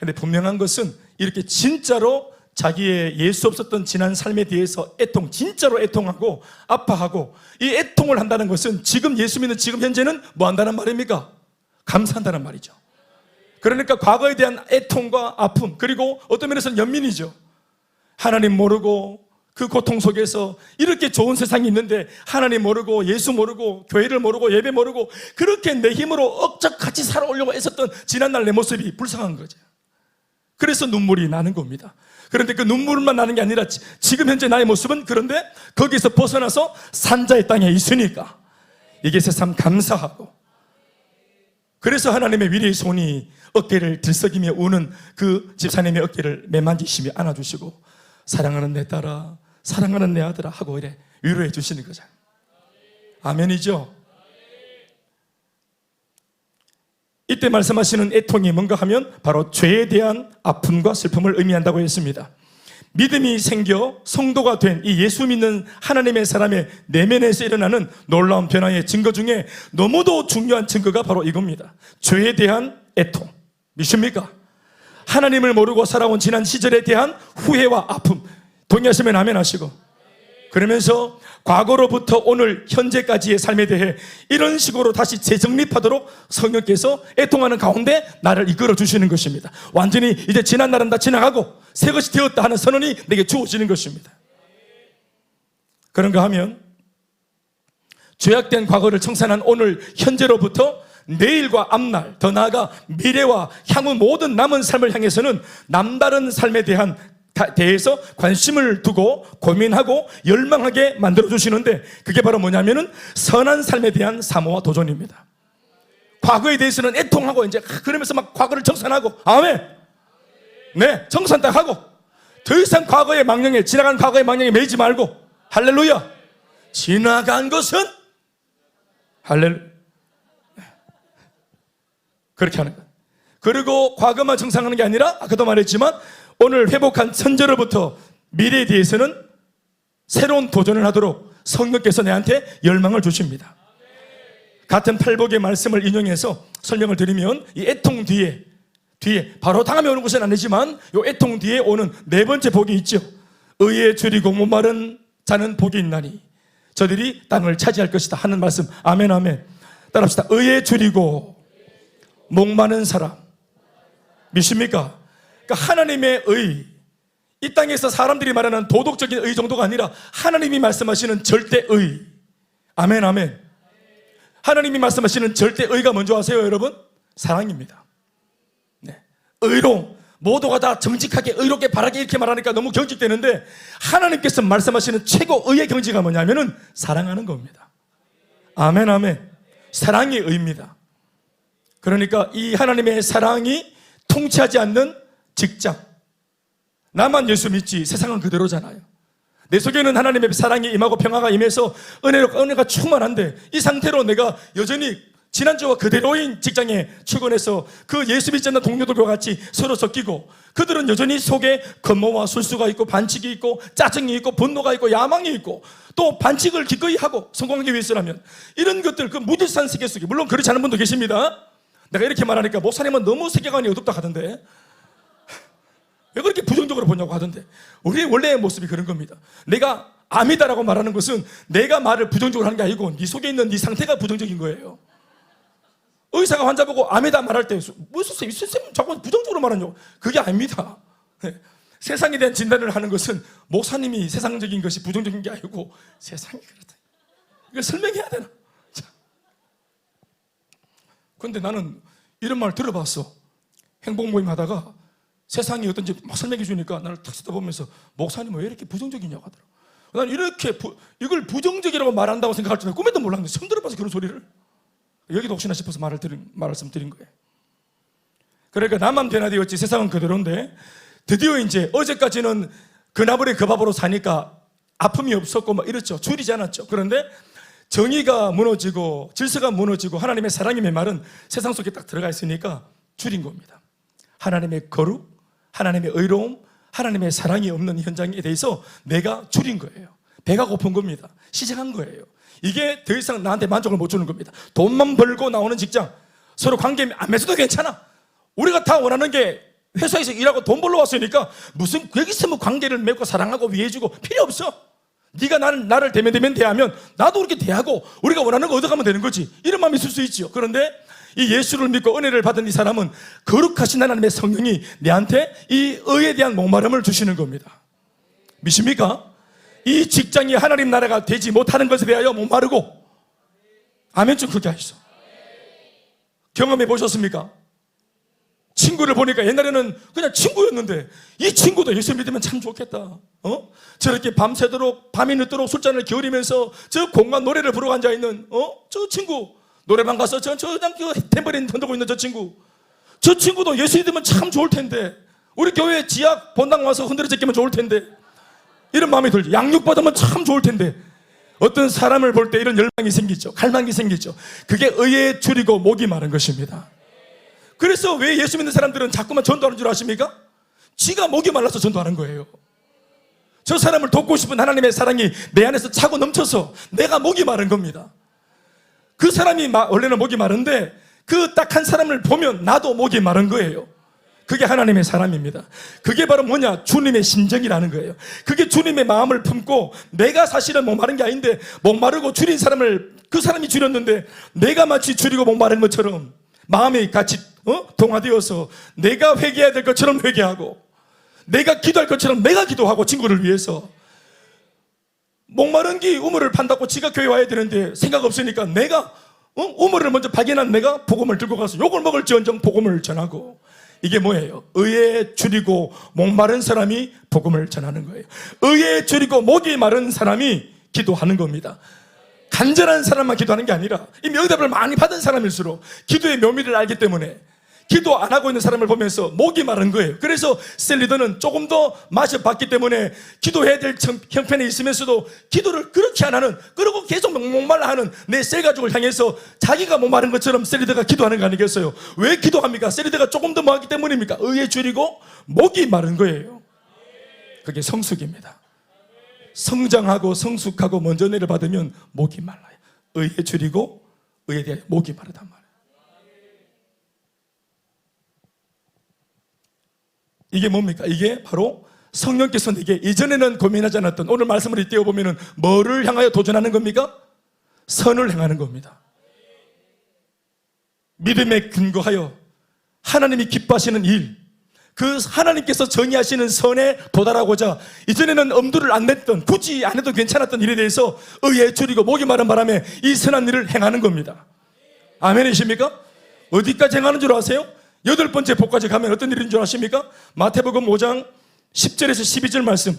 근데 분명한 것은 이렇게 진짜로 자기의 예수 없었던 지난 삶에 대해서 진짜로 애통하고 아파하고 이 애통을 한다는 것은 지금 예수 믿는 지금 현재는 뭐 한다는 말입니까? 감사한다는 말이죠. 그러니까 과거에 대한 애통과 아픔 그리고 어떤 면에서는 연민이죠. 하나님 모르고 그 고통 속에서 이렇게 좋은 세상이 있는데 하나님 모르고 예수 모르고 교회를 모르고 예배 모르고 그렇게 내 힘으로 억척같이 살아오려고 애썼던 지난날 내 모습이 불쌍한 거죠. 그래서 눈물이 나는 겁니다. 그런데 그 눈물만 나는 게 아니라 지금 현재 나의 모습은 그런데 거기서 벗어나서 산자의 땅에 있으니까 이게 세상 감사하고 그래서 하나님의 위로의 손이 어깨를 들썩이며 우는 그 집사님의 어깨를 매만지시며 안아주시고 사랑하는 내 딸아 사랑하는 내 아들아 하고 이래 위로해 주시는 거죠. 아멘이죠. 이때 말씀하시는 애통이 뭔가 하면 바로 죄에 대한 아픔과 슬픔을 의미한다고 했습니다. 믿음이 생겨 성도가 된 이 예수 믿는 하나님의 사람의 내면에서 일어나는 놀라운 변화의 증거 중에 너무도 중요한 증거가 바로 이겁니다. 죄에 대한 애통. 믿습니까? 하나님을 모르고 살아온 지난 시절에 대한 후회와 아픔. 동의하시면 아멘 하시고 그러면서 과거로부터 오늘 현재까지의 삶에 대해 이런 식으로 다시 재정립하도록 성령께서 애통하는 가운데 나를 이끌어 주시는 것입니다. 완전히 이제 지난 날은 다 지나가고 새 것이 되었다 하는 선언이 내게 주어지는 것입니다. 그런가 하면 죄악된 과거를 청산한 오늘 현재로부터 내일과 앞날 더 나아가 미래와 향후 모든 남은 삶을 향해서는 남다른 삶에 대해서 관심을 두고 고민하고 열망하게 만들어주시는데 그게 바로 뭐냐면은 선한 삶에 대한 사모와 도전입니다. 과거에 대해서는 애통하고 이제 그러면서 막 과거를 청산하고 아멘. 네, 청산 딱 하고 더 이상 과거의 망령에 지나간 과거의 망령에 매이지 말고 할렐루야. 지나간 것은 할렐루야. 그렇게 하는 거예요. 그리고 과거만 청산하는 게 아니라 아까도 말했지만 오늘 회복한 현재로부터 미래에 대해서는 새로운 도전을 하도록 성령께서 내한테 열망을 주십니다. 같은 팔복의 말씀을 인용해서 설명을 드리면 이 애통 뒤에 뒤에 바로 다음에 오는 것은 아니지만 요 애통 뒤에 오는 네 번째 복이 있죠. 의에 줄이고 목마른 자는 복이 있나니 저들이 땅을 차지할 것이다 하는 말씀. 아멘 아멘. 따라합시다. 의에 줄이고 목마른 사람. 믿습니까? 그러니까 하나님의 의, 이 땅에서 사람들이 말하는 도덕적인 의 정도가 아니라 하나님이 말씀하시는 절대의. 아멘 아멘. 하나님이 말씀하시는 절대의가 뭔지 아세요 여러분? 사랑입니다. 네. 의로움. 모두가 다 정직하게 의롭게 바라게 이렇게 말하니까 너무 경직되는데 하나님께서 말씀하시는 최고의의 경지가 뭐냐면은 사랑하는 겁니다. 아멘 아멘. 사랑이 의입니다. 그러니까 이 하나님의 사랑이 통치하지 않는 직장. 나만 예수 믿지 세상은 그대로잖아요. 내 속에는 하나님의 사랑이 임하고 평화가 임해서 은혜가 충만한데 이 상태로 내가 여전히 지난주와 그대로인 직장에 출근해서 그 예수 믿지 않는 동료들과 같이 서로 섞이고 그들은 여전히 속에 건모와 술수가 있고 반칙이 있고 짜증이 있고 분노가 있고 야망이 있고 또 반칙을 기꺼이 하고 성공하기 위해서라면 이런 것들 그 무질서한 세계 속에 물론 그렇지 않은 분도 계십니다. 내가 이렇게 말하니까 목사님은 너무 세계관이 어둡다 하던데 왜 그렇게 부정적으로 보냐고 하던데 우리의 원래의 모습이 그런 겁니다. 내가 아미다라고 말하는 것은 내가 말을 부정적으로 하는 게 아니고 네 속에 있는 네 상태가 부정적인 거예요. 의사가 환자 보고 아미다 말할 때 무슨 선생님 자꾸 부정적으로 말하냐고. 그게 아닙니다. 세상에 대한 진단을 하는 것은 목사님이 세상적인 것이 부정적인 게 아니고 세상이 그렇다. 이걸 설명해야 되나? 그런데 나는 이런 말 들어봤어. 행복 모임 하다가 세상이 어떤지 막 설명해 주니까 나를 탁 쳐다보면서 목사님은 왜 이렇게 부정적이냐고 하더라고. 난 이렇게 이걸 부정적이라고 말한다고 생각할 줄은 꿈에도 몰랐는데 처음 들어봐서 그런 소리를. 여기도 혹시나 싶어서 말씀드린 거예요. 그러니까 나만 되나 되었지 세상은 그대로인데 드디어 이제 어제까지는 그나물에 그 밥으로 사니까 아픔이 없었고 막 이랬죠. 줄이지 않았죠. 그런데 정의가 무너지고 질서가 무너지고 하나님의 사랑의 메말은 세상 속에 딱 들어가 있으니까 줄인 겁니다. 하나님의 거룩, 하나님의 의로움, 하나님의 사랑이 없는 현장에 대해서 내가 줄인 거예요. 배가 고픈 겁니다. 시작한 거예요. 이게 더 이상 나한테 만족을 못 주는 겁니다. 돈만 벌고 나오는 직장, 서로 관계 안 맺어도 괜찮아. 우리가 다 원하는 게 회사에서 일하고 돈 벌러 왔으니까 무슨 여기서 뭐 관계를 맺고 사랑하고 위해주고 필요 없어. 네가 나를 대면 대하면 나도 그렇게 대하고 우리가 원하는 거 얻어가면 되는 거지. 이런 마음이 있을 수 있죠. 그런데 이 예수를 믿고 은혜를 받은 이 사람은 거룩하신 하나님의 성령이 내한테 이 의에 대한 목마름을 주시는 겁니다. 믿습니까? 이 직장이 하나님 나라가 되지 못하는 것에 대하여 목마르고 아멘 좀 크게 하시죠. 경험해 보셨습니까? 친구를 보니까 옛날에는 그냥 친구였는데 이 친구도 예수 믿으면 참 좋겠다. 저렇게 밤새도록 밤이 늦도록 술잔을 기울이면서 저 공간 노래를 부르고 앉아있는 저 친구 노래방 가서 저 그냥 탬버린 흔들고 있는 저 친구도 예수 믿으면 참 좋을 텐데 우리 교회 지하 본당 와서 흔들어 제끼면 좋을 텐데 이런 마음이 들죠. 양육받으면 참 좋을 텐데 어떤 사람을 볼 때 이런 열망이 생기죠. 갈망이 생기죠. 그게 의에 줄이고 목이 마른 것입니다. 그래서 왜 예수 믿는 사람들은 자꾸만 전도하는 줄 아십니까? 지가 목이 말라서 전도하는 거예요. 저 사람을 돕고 싶은 하나님의 사랑이 내 안에서 차고 넘쳐서 내가 목이 마른 겁니다. 그 사람이 원래는 목이 마른데 그 딱 한 사람을 보면 나도 목이 마른 거예요. 그게 하나님의 사람입니다. 그게 바로 뭐냐? 주님의 심정이라는 거예요. 그게 주님의 마음을 품고 내가 사실은 목마른 게 아닌데 목마르고 줄인 사람을 그 사람이 줄였는데 내가 마치 줄이고 목마른 것처럼 마음이 같이 동화되어서 내가 회개해야 될 것처럼 회개하고 내가 기도할 것처럼 내가 기도하고 친구를 위해서 목마른 기 우물을 판다고 지가 교회 와야 되는데 생각 없으니까 내가 우물을 먼저 발견한 내가 복음을 들고 가서 욕을 먹을지언정 복음을 전하고 이게 뭐예요? 의에 줄이고 목마른 사람이 복음을 전하는 거예요. 의에 줄이고 목이 마른 사람이 기도하는 겁니다. 간절한 사람만 기도하는 게 아니라 이미 응답을 많이 받은 사람일수록 기도의 묘미를 알기 때문에 기도 안 하고 있는 사람을 보면서 목이 마른 거예요. 그래서 셀리더는 조금 더 맛이 봤기 때문에 기도해야 될 형편에 있으면서도 기도를 그렇게 안 하는, 그리고 계속 목말라 하는 내 셀가족을 향해서 자기가 목마른 것처럼 셀리더가 기도하는 거 아니겠어요? 왜 기도합니까? 셀리더가 조금 더 뭐하기 때문입니까? 의에 줄이고 목이 마른 거예요. 그게 성숙입니다. 성장하고 성숙하고 먼저 은혜를 받으면 목이 말라요. 의에 줄이고 의에 대해 목이 마르단 말이에요. 이게 뭡니까? 이게 바로 성령께서 내게 이전에는 고민하지 않았던, 오늘 말씀을 띄워보면 뭐를 향하여 도전하는 겁니까? 선을 행하는 겁니다. 믿음에 근거하여 하나님이 기뻐하시는 일, 그 하나님께서 정의하시는 선에 도달하고자 이전에는 엄두를 안 냈던, 굳이 안 해도 괜찮았던 일에 대해서 의에 줄이고 목이 마른 바람에 이 선한 일을 행하는 겁니다. 아멘이십니까? 어디까지 행하는 줄 아세요? 8번째 복까지 가면 어떤 일인 줄 아십니까? 마태복음 5장 10절에서 12절 말씀,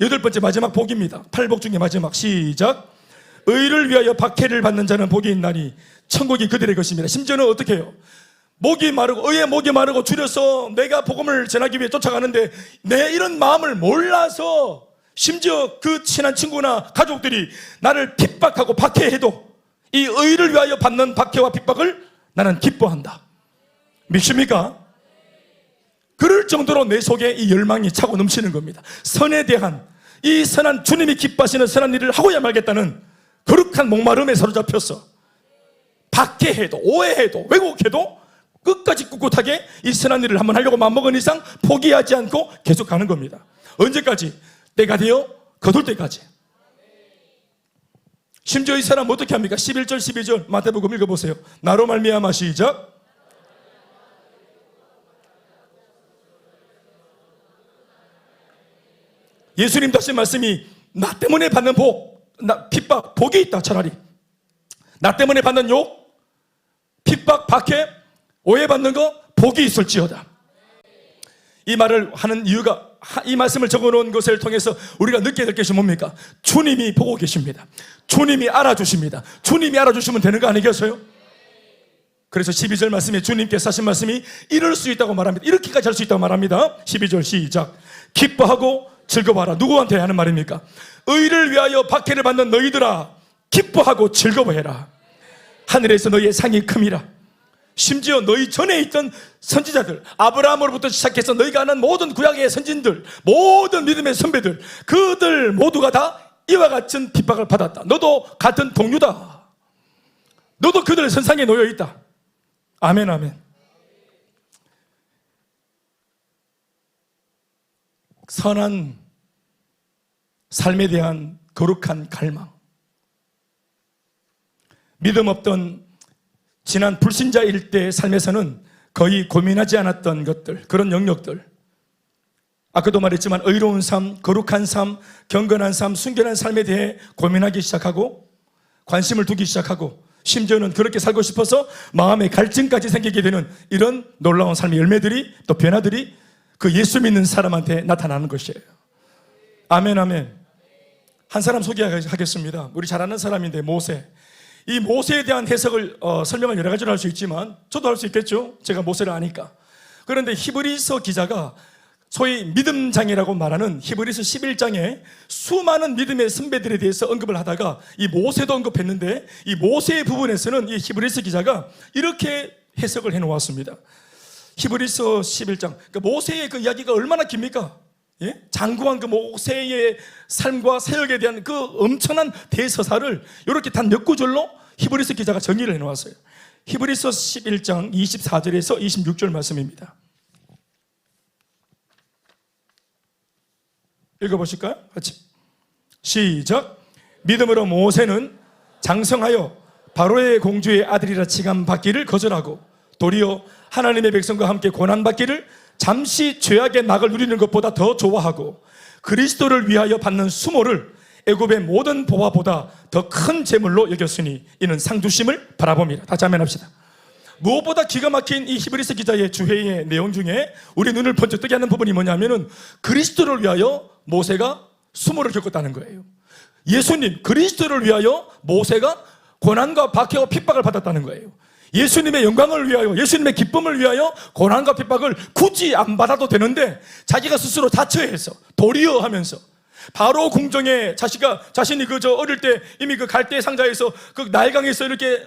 8번째 마지막 복입니다. 8복 중에 마지막. 시작. 의를 위하여 박해를 받는 자는 복이 있나니 천국이 그들의 것입니다. 심지어는 어떻게 해요? 목이 마르고, 의의 목이 마르고 줄여서 내가 복음을 전하기 위해 쫓아가는데 내 이런 마음을 몰라서 심지어 그 친한 친구나 가족들이 나를 핍박하고 박해해도 이 의를 위하여 받는 박해와 핍박을 나는 기뻐한다. 믿습니까? 그럴 정도로 내 속에 이 열망이 차고 넘치는 겁니다. 선에 대한, 이 선한, 주님이 기뻐하시는 선한 일을 하고야 말겠다는 거룩한 목마름에 사로잡혔어. 박해해도, 오해해도, 왜곡해도 끝까지 꿋꿋하게 이 선한 일을 한번 하려고 마음먹은 이상 포기하지 않고 계속 가는 겁니다. 언제까지? 때가 되어 거둘 때까지. 심지어 이 사람 어떻게 합니까? 11절 12절 마태복음 읽어보세요. 나로 말미암아. 시작. 예수님 다시 말씀이 나 때문에 받는 핍박, 복이 있다. 차라리 나 때문에 받는 욕, 핍박, 박해, 오해받는 거 복이 있을지어다. 이 말을 하는 이유가, 이 말씀을 적어놓은 것을 통해서 우리가 느끼게 될 것이 뭡니까? 주님이 보고 계십니다. 주님이 알아주십니다. 주님이 알아주시면 되는 거 아니겠어요? 그래서 12절 말씀에 주님께서 하신 말씀이 이럴 수 있다고 말합니다. 이렇게까지 할 수 있다고 말합니다. 12절 시작. 기뻐하고 즐거워하라. 누구한테 하는 말입니까? 의를 위하여 박해를 받는 너희들아, 기뻐하고 즐거워해라. 하늘에서 너희의 상이 큼이라. 심지어 너희 전에 있던 선지자들, 아브라함으로부터 시작해서 너희가 아는 모든 구약의 선진들, 모든 믿음의 선배들, 그들 모두가 다 이와 같은 핍박을 받았다. 너도 같은 동료다. 너도 그들 선상에 놓여 있다. 아멘, 아멘. 선한 삶에 대한 거룩한 갈망, 믿음 없던 지난 불신자일 때의 삶에서는 거의 고민하지 않았던 것들, 그런 영역들, 아까도 말했지만 의로운 삶, 거룩한 삶, 경건한 삶, 순결한 삶에 대해 고민하기 시작하고 관심을 두기 시작하고 심지어는 그렇게 살고 싶어서 마음의 갈증까지 생기게 되는 이런 놀라운 삶의 열매들이, 또 변화들이 그 예수 믿는 사람한테 나타나는 것이에요. 아멘, 아멘. 한 사람 소개하겠습니다. 우리 잘 아는 사람인데, 모세. 이 모세에 대한 해석을 설명을 여러 가지로 할 수 있지만 저도 할 수 있겠죠. 제가 모세를 아니까. 그런데 히브리서 기자가 소위 믿음장이라고 말하는 히브리서 11장에 수많은 믿음의 선배들에 대해서 언급을 하다가 이 모세도 언급했는데, 이 모세의 부분에서는 이 히브리서 기자가 이렇게 해석을 해놓았습니다. 히브리서 11장, 그러니까 모세의 그 이야기가 얼마나 깁니까? 예? 장구한 그 모세의 삶과 사역에 대한 그 엄청난 대서사를 이렇게 단 몇 구절로 히브리서 기자가 정리를 해놓았어요. 히브리서 11장 24절에서 26절 말씀입니다. 읽어보실까요? 같이. 시작. 믿음으로 모세는 장성하여 바로의 공주의 아들이라 칭함받기를 거절하고 도리어 하나님의 백성과 함께 고난받기를 잠시 죄악의 낙을 누리는 것보다 더 좋아하고 그리스도를 위하여 받는 수모를 애굽의 모든 보화보다 더 큰 재물로 여겼으니 이는 상 주심을 바라봅니다. 다시 한번 합시다. 무엇보다 기가 막힌 이 히브리서 기자의 주회의 내용 중에 우리 눈을 번쩍 뜨게 하는 부분이 뭐냐면은 그리스도를 위하여 모세가 수모를 겪었다는 거예요. 예수님, 그리스도를 위하여 모세가 고난과 박해와 핍박을 받았다는 거예요. 예수님의 영광을 위하여, 예수님의 기쁨을 위하여 고난과 핍박을 굳이 안 받아도 되는데 자기가 스스로 자처해서 도리어 하면서 바로 궁정에 자신이 어릴 때 이미 그 갈대 상자에서 그 나일강에서 이렇게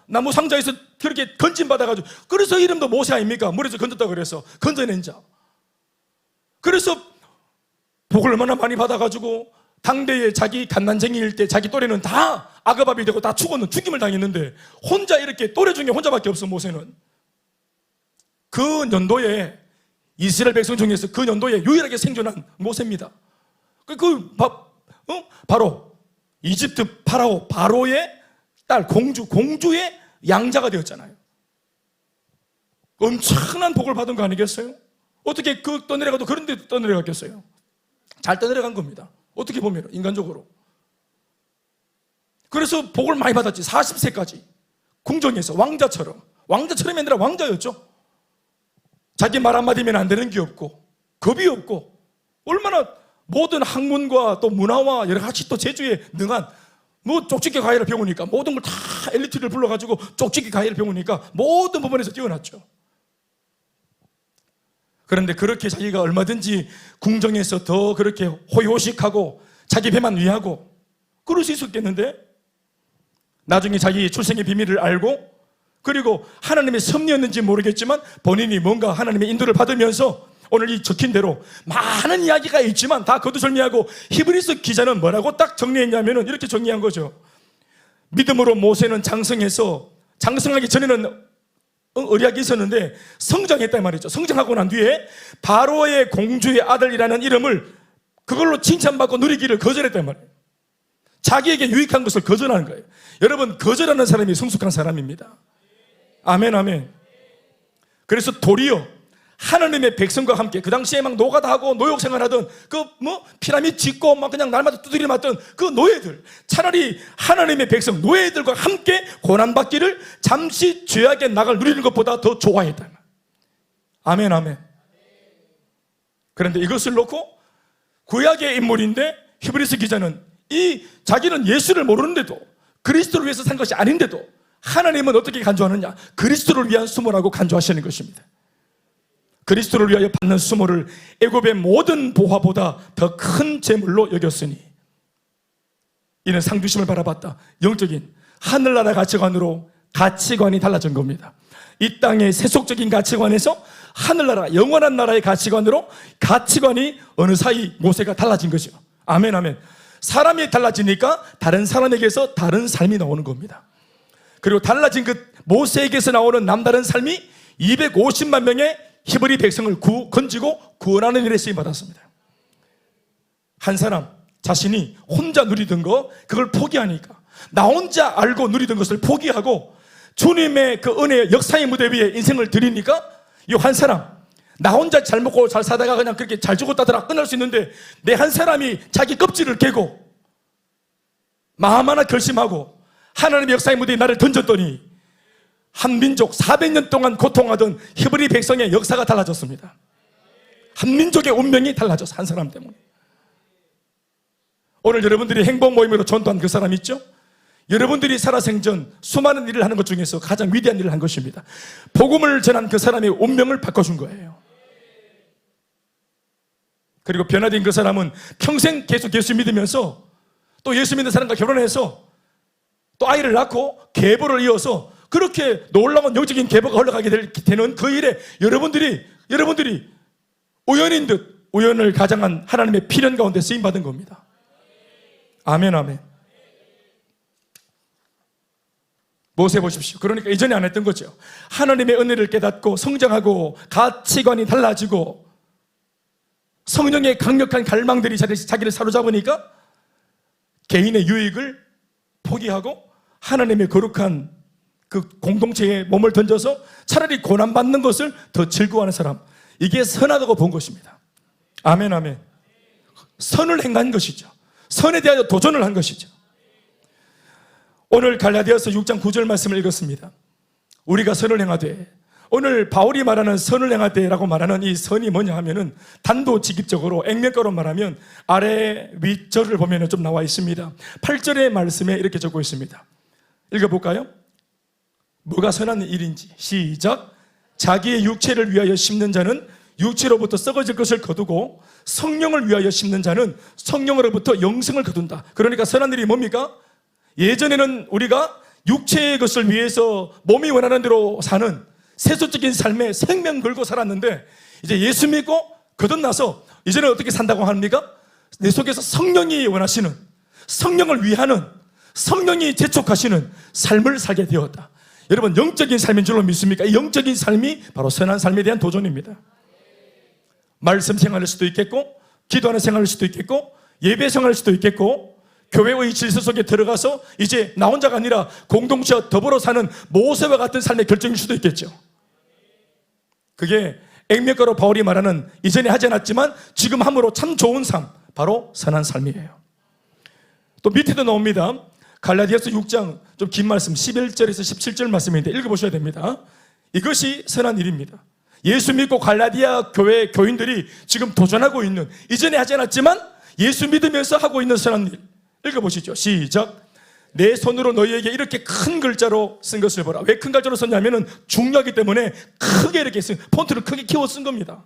나무 상자에서 그렇게 건진받아가지고, 그래서 이름도 모세 아닙니까? 물에서 건졌다고 그래서 건져낸 자. 그래서 복을 얼마나 많이 받아가지고 당대에 자기 갓난쟁이일 때 자기 또래는 다 악어밥이 되고 다 죽임을 당했는데 혼자 이렇게 또래 중에 혼자밖에 없어. 모세는 그 연도에 이스라엘 백성 중에서 그 연도에 유일하게 생존한 모세입니다. 바로 이집트 파라오 바로의 딸 공주의 양자가 되었잖아요. 엄청난 복을 받은 거 아니겠어요? 어떻게 떠내려가도 그런 데 떠내려갔겠어요? 잘 떠내려간 겁니다. 어떻게 보면 인간적으로. 그래서 복을 많이 받았지. 40세까지 궁정에서 왕자처럼이 아니라 왕자였죠. 자기 말 한마디면 안 되는 게 없고 겁이 없고 얼마나 모든 학문과 또 문화와 여러 가지 또 제주에 능한 쪽집게 가해를 배우니까 모든 걸 다 엘리트를 불러가지고 쪽집게 가해를 배우니까 모든 부분에서 뛰어났죠. 그런데 그렇게 자기가 얼마든지 궁정에서 더 그렇게 호의호식하고 자기 배만 위하고 그럴 수 있었겠는데 나중에 자기 출생의 비밀을 알고 그리고 하나님의 섭리였는지 모르겠지만 본인이 뭔가 하나님의 인도를 받으면서 오늘 이 적힌 대로 많은 이야기가 있지만 다 거두절미하고 히브리서 기자는 뭐라고 딱 정리했냐면 이렇게 정리한 거죠. 믿음으로 모세는 장성하기 전에는 의리하게 있었는데 성장했단 말이죠. 성장하고 난 뒤에 바로의 공주의 아들이라는 이름을 그걸로 칭찬받고 누리기를 거절했단 말이에요. 자기에게 유익한 것을 거절하는 거예요. 여러분, 거절하는 사람이 성숙한 사람입니다. 아멘, 아멘. 그래서 도리어 하나님의 백성과 함께 그 당시에 막 노가다하고 노역 생활하던 피라미드 짓고 막 그냥 날마다 두드려 맞던 그 노예들, 차라리 하나님의 백성 노예들과 함께 고난받기를 잠시 죄악의 낙을 누리는 것보다 더 좋아했다. 아멘, 아멘. 그런데 이것을 놓고 구약의 인물인데 히브리서 기자는 자기는 예수를 모르는데도 그리스도를 위해서 산 것이 아닌데도 하나님은 어떻게 간주하느냐? 그리스도를 위한 수모라고 간주하시는 것입니다. 그리스도를 위하여 받는 수모를 애굽의 모든 보화보다 더 큰 재물로 여겼으니 이는 상주심을 바라봤다. 영적인 하늘나라 가치관으로 가치관이 달라진 겁니다. 이 땅의 세속적인 가치관에서 하늘나라 영원한 나라의 가치관으로 가치관이 어느 사이 모세가 달라진 거죠. 아멘, 아멘. 사람이 달라지니까 다른 사람에게서 다른 삶이 나오는 겁니다. 그리고 달라진 그 모세에게서 나오는 남다른 삶이 250만 명의 히브리 백성을 건지고 구원하는 일에 쓰임받았습니다. 한 사람 자신이 혼자 누리던 거 그걸 포기하니까 나 혼자 알고 누리던 것을 포기하고 주님의 그 은혜의 역사의 무대 위에 인생을 드리니까 이 한 사람 나 혼자 잘 먹고 잘 살다가 그냥 그렇게 잘 죽었다더라 끝날 수 있는데 내 한 사람이 자기 껍질을 깨고 마음 하나 결심하고 하나님의 역사의 무대에 나를 던졌더니 한 민족 400년 동안 고통하던 히브리 백성의 역사가 달라졌습니다. 한 민족의 운명이 달라졌어. 한 사람 때문에. 오늘 여러분들이 행복 모임으로 전도한 그 사람 있죠? 여러분들이 살아생전 수많은 일을 하는 것 중에서 가장 위대한 일을 한 것입니다. 복음을 전한 그 사람의 운명을 바꿔준 거예요. 그리고 변화된 그 사람은 평생 계속 예수 믿으면서 또 예수 믿는 사람과 결혼해서 또 아이를 낳고 계보를 이어서 그렇게 놀라운 영적인 계보가 흘러가게 되는 그 일에 여러분들이 우연인 듯 우연을 가장한 하나님의 필연 가운데 쓰임받은 겁니다. 아멘, 아멘. 모세 보십시오. 그러니까 이전에 안 했던 거죠. 하나님의 은혜를 깨닫고 성장하고 가치관이 달라지고 성령의 강력한 갈망들이 자기를 사로잡으니까 개인의 유익을 포기하고 하나님의 거룩한 그 공동체에 몸을 던져서 차라리 고난받는 것을 더 즐거워하는 사람, 이게 선하다고 본 것입니다. 아멘, 아멘. 선을 행한 것이죠. 선에 대하여 도전을 한 것이죠. 오늘 갈라디아서 6장 9절 말씀을 읽었습니다. 우리가 선을 행하되, 오늘 바울이 말하는 선을 행하되라고 말하는 이 선이 뭐냐 하면은 단도직입적으로 액면가로 말하면 아래 윗절을 보면 좀 나와 있습니다. 8절의 말씀에 이렇게 적고 있습니다. 읽어볼까요? 뭐가 선한 일인지 시작. 자기의 육체를 위하여 심는 자는 육체로부터 썩어질 것을 거두고 성령을 위하여 심는 자는 성령으로부터 영생을 거둔다. 그러니까 선한 일이 뭡니까? 예전에는 우리가 육체의 것을 위해서 몸이 원하는 대로 사는 세속적인 삶에 생명 걸고 살았는데 이제 예수 믿고 거듭나서 이제는 어떻게 산다고 합니까? 내 속에서 성령이 원하시는, 성령을 위하는, 성령이 재촉하시는 삶을 살게 되었다. 여러분, 영적인 삶인 줄로 믿습니까? 이 영적인 삶이 바로 선한 삶에 대한 도전입니다. 말씀 생활할 수도 있겠고, 기도하는 생활할 수도 있겠고, 예배 생활할 수도 있겠고, 교회의 질서 속에 들어가서 이제 나 혼자가 아니라 공동체와 더불어 사는 모세와 같은 삶의 결정일 수도 있겠죠. 그게 액면가로 바울이 말하는 이전에 하지 않았지만 지금 함으로 참 좋은 삶, 바로 선한 삶이에요. 또 밑에도 나옵니다. 갈라디아서 6장 좀 긴 말씀 11절에서 17절 말씀인데 읽어보셔야 됩니다. 이것이 선한 일입니다. 예수 믿고 갈라디아 교회 교인들이 지금 도전하고 있는, 이전에 하지 않았지만 예수 믿으면서 하고 있는 선한 일 읽어보시죠. 시작. 내 손으로 너희에게 이렇게 큰 글자로 쓴 것을 보라. 왜 큰 글자로 썼냐면 중요하기 때문에 크게 이렇게 쓴, 폰트를 크게 키워 쓴 겁니다.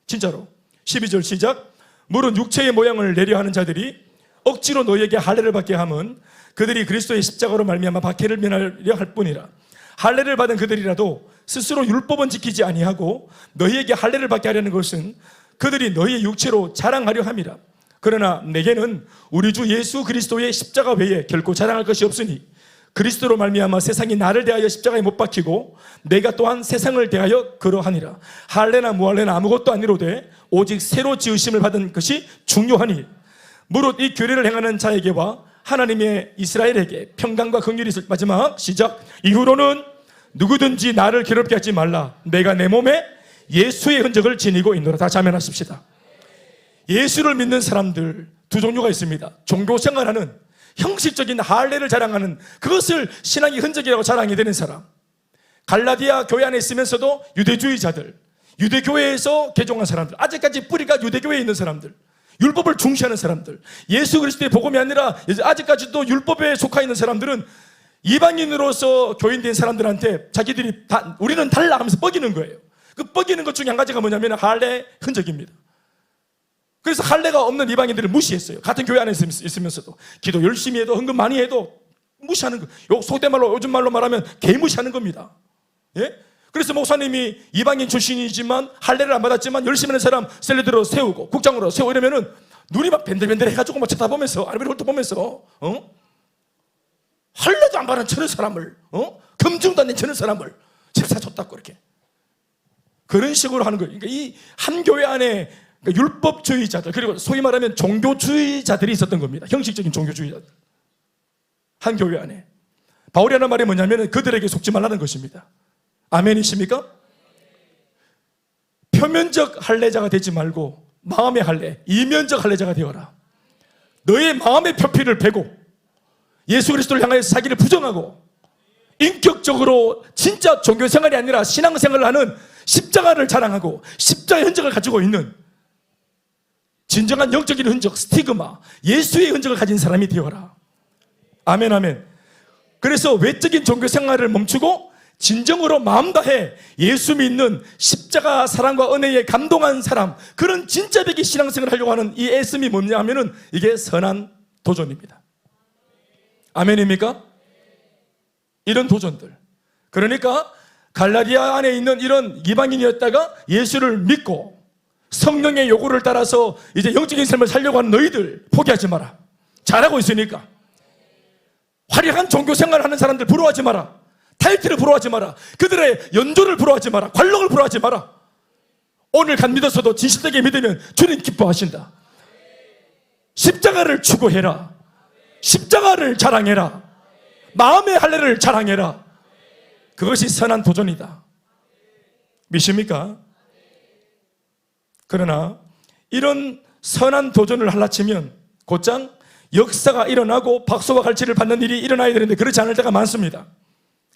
진짜로. 12절 시작. 물은 육체의 모양을 내려 하는 자들이 억지로 너희에게 할례를 받게 함은 그들이 그리스도의 십자가로 말미암아 박해를 면하려 할 뿐이라. 할례를 받은 그들이라도 스스로 율법은 지키지 아니하고 너희에게 할례를 받게 하려는 것은 그들이 너희의 육체로 자랑하려 함이라. 그러나 내게는 우리 주 예수 그리스도의 십자가 외에 결코 자랑할 것이 없으니 그리스도로 말미암아 세상이 나를 대하여 십자가에 못 박히고 내가 또한 세상을 대하여 그러하니라. 할례나 무할례나 아무것도 아니로되 오직 새로 지으심을 받은 것이 중요하니 무릇 이 규례를 행하는 자에게와 하나님의 이스라엘에게 평강과 긍휼이 있을. 마지막 시작. 이후로는 누구든지 나를 괴롭게 하지 말라. 내가 내 몸에 예수의 흔적을 지니고 있노라. 다 자면하십시다. 예수를 믿는 사람들 두 종류가 있습니다. 종교생활하는, 형식적인 할례를 자랑하는, 그것을 신앙의 흔적이라고 자랑이 되는 사람. 갈라디아 교회 안에 있으면서도 유대주의자들, 유대교회에서 개종한 사람들, 아직까지 뿌리가 유대교회에 있는 사람들, 율법을 중시하는 사람들, 예수 그리스도의 복음이 아니라 아직까지도 율법에 속해 있는 사람들은 이방인으로서 교인된 사람들한테 자기들이 우리는 달라 하면서 뻐기는 거예요. 그 뻐기는 것 중에 한 가지가 뭐냐면 할례 흔적입니다. 그래서 할례가 없는 이방인들을 무시했어요. 같은 교회 안에 있으면서도 기도 열심히 해도, 헌금 많이 해도 무시하는 거. 속된 말로, 요즘 말로 말하면 개무시하는 겁니다. 예? 그래서 목사님이 이방인 출신이지만 할례를 안 받았지만 열심히 하는 사람 셀러드로 세우고 국장으로 세우고 이러면은 눈이 막 벤들벤들 해가지고 막 쳐다보면서 아르비를 훑어보면서 할례도 안 받은 저런 사람을, 금증도 안 낸 저런 사람을 집사 줬다고 이렇게 그런 식으로 하는 거예요. 그러니까 이 한 교회 안에 율법주의자들, 그리고 소위 말하면 종교주의자들이 있었던 겁니다. 형식적인 종교주의자들. 한 교회 안에. 바울이 하는 말이 뭐냐면 그들에게 속지 말라는 것입니다. 아멘이십니까? 표면적 할례자가 되지 말고 마음의 할례, 이면적 할례자가 되어라. 너의 마음의 표피를 베고 예수 그리스도를 향하여 사기를 부정하고 인격적으로 진짜 종교생활이 아니라 신앙생활을 하는, 십자가를 자랑하고 십자가의 흔적을 가지고 있는 진정한 영적인 흔적, 스티그마, 예수의 흔적을 가진 사람이 되어라. 아멘, 아멘. 그래서 외적인 종교생활을 멈추고 진정으로 마음 다해 예수 믿는 십자가 사랑과 은혜에 감동한 사람, 그런 진짜 백의 신앙생활을 하려고 하는 이 애씀이 뭐냐 하면은 이게 선한 도전입니다. 아멘입니까? 이런 도전들. 그러니까 갈라디아 안에 있는 이런 이방인이었다가 예수를 믿고 성령의 요구를 따라서 이제 영적인 삶을 살려고 하는 너희들 포기하지 마라. 잘하고 있으니까. 화려한 종교생활을 하는 사람들 부러워하지 마라. 타이틀을 부러워하지 마라. 그들의 연조를 부러워하지 마라. 관록을 부러워하지 마라. 오늘 간 믿어서도 진실되게 믿으면 주님 기뻐하신다. 십자가를 추구해라. 십자가를 자랑해라. 마음의 할례를 자랑해라. 그것이 선한 도전이다. 믿습니까? 그러나 이런 선한 도전을 할라치면 곧장 역사가 일어나고 박수와 갈채를 받는 일이 일어나야 되는데 그렇지 않을 때가 많습니다.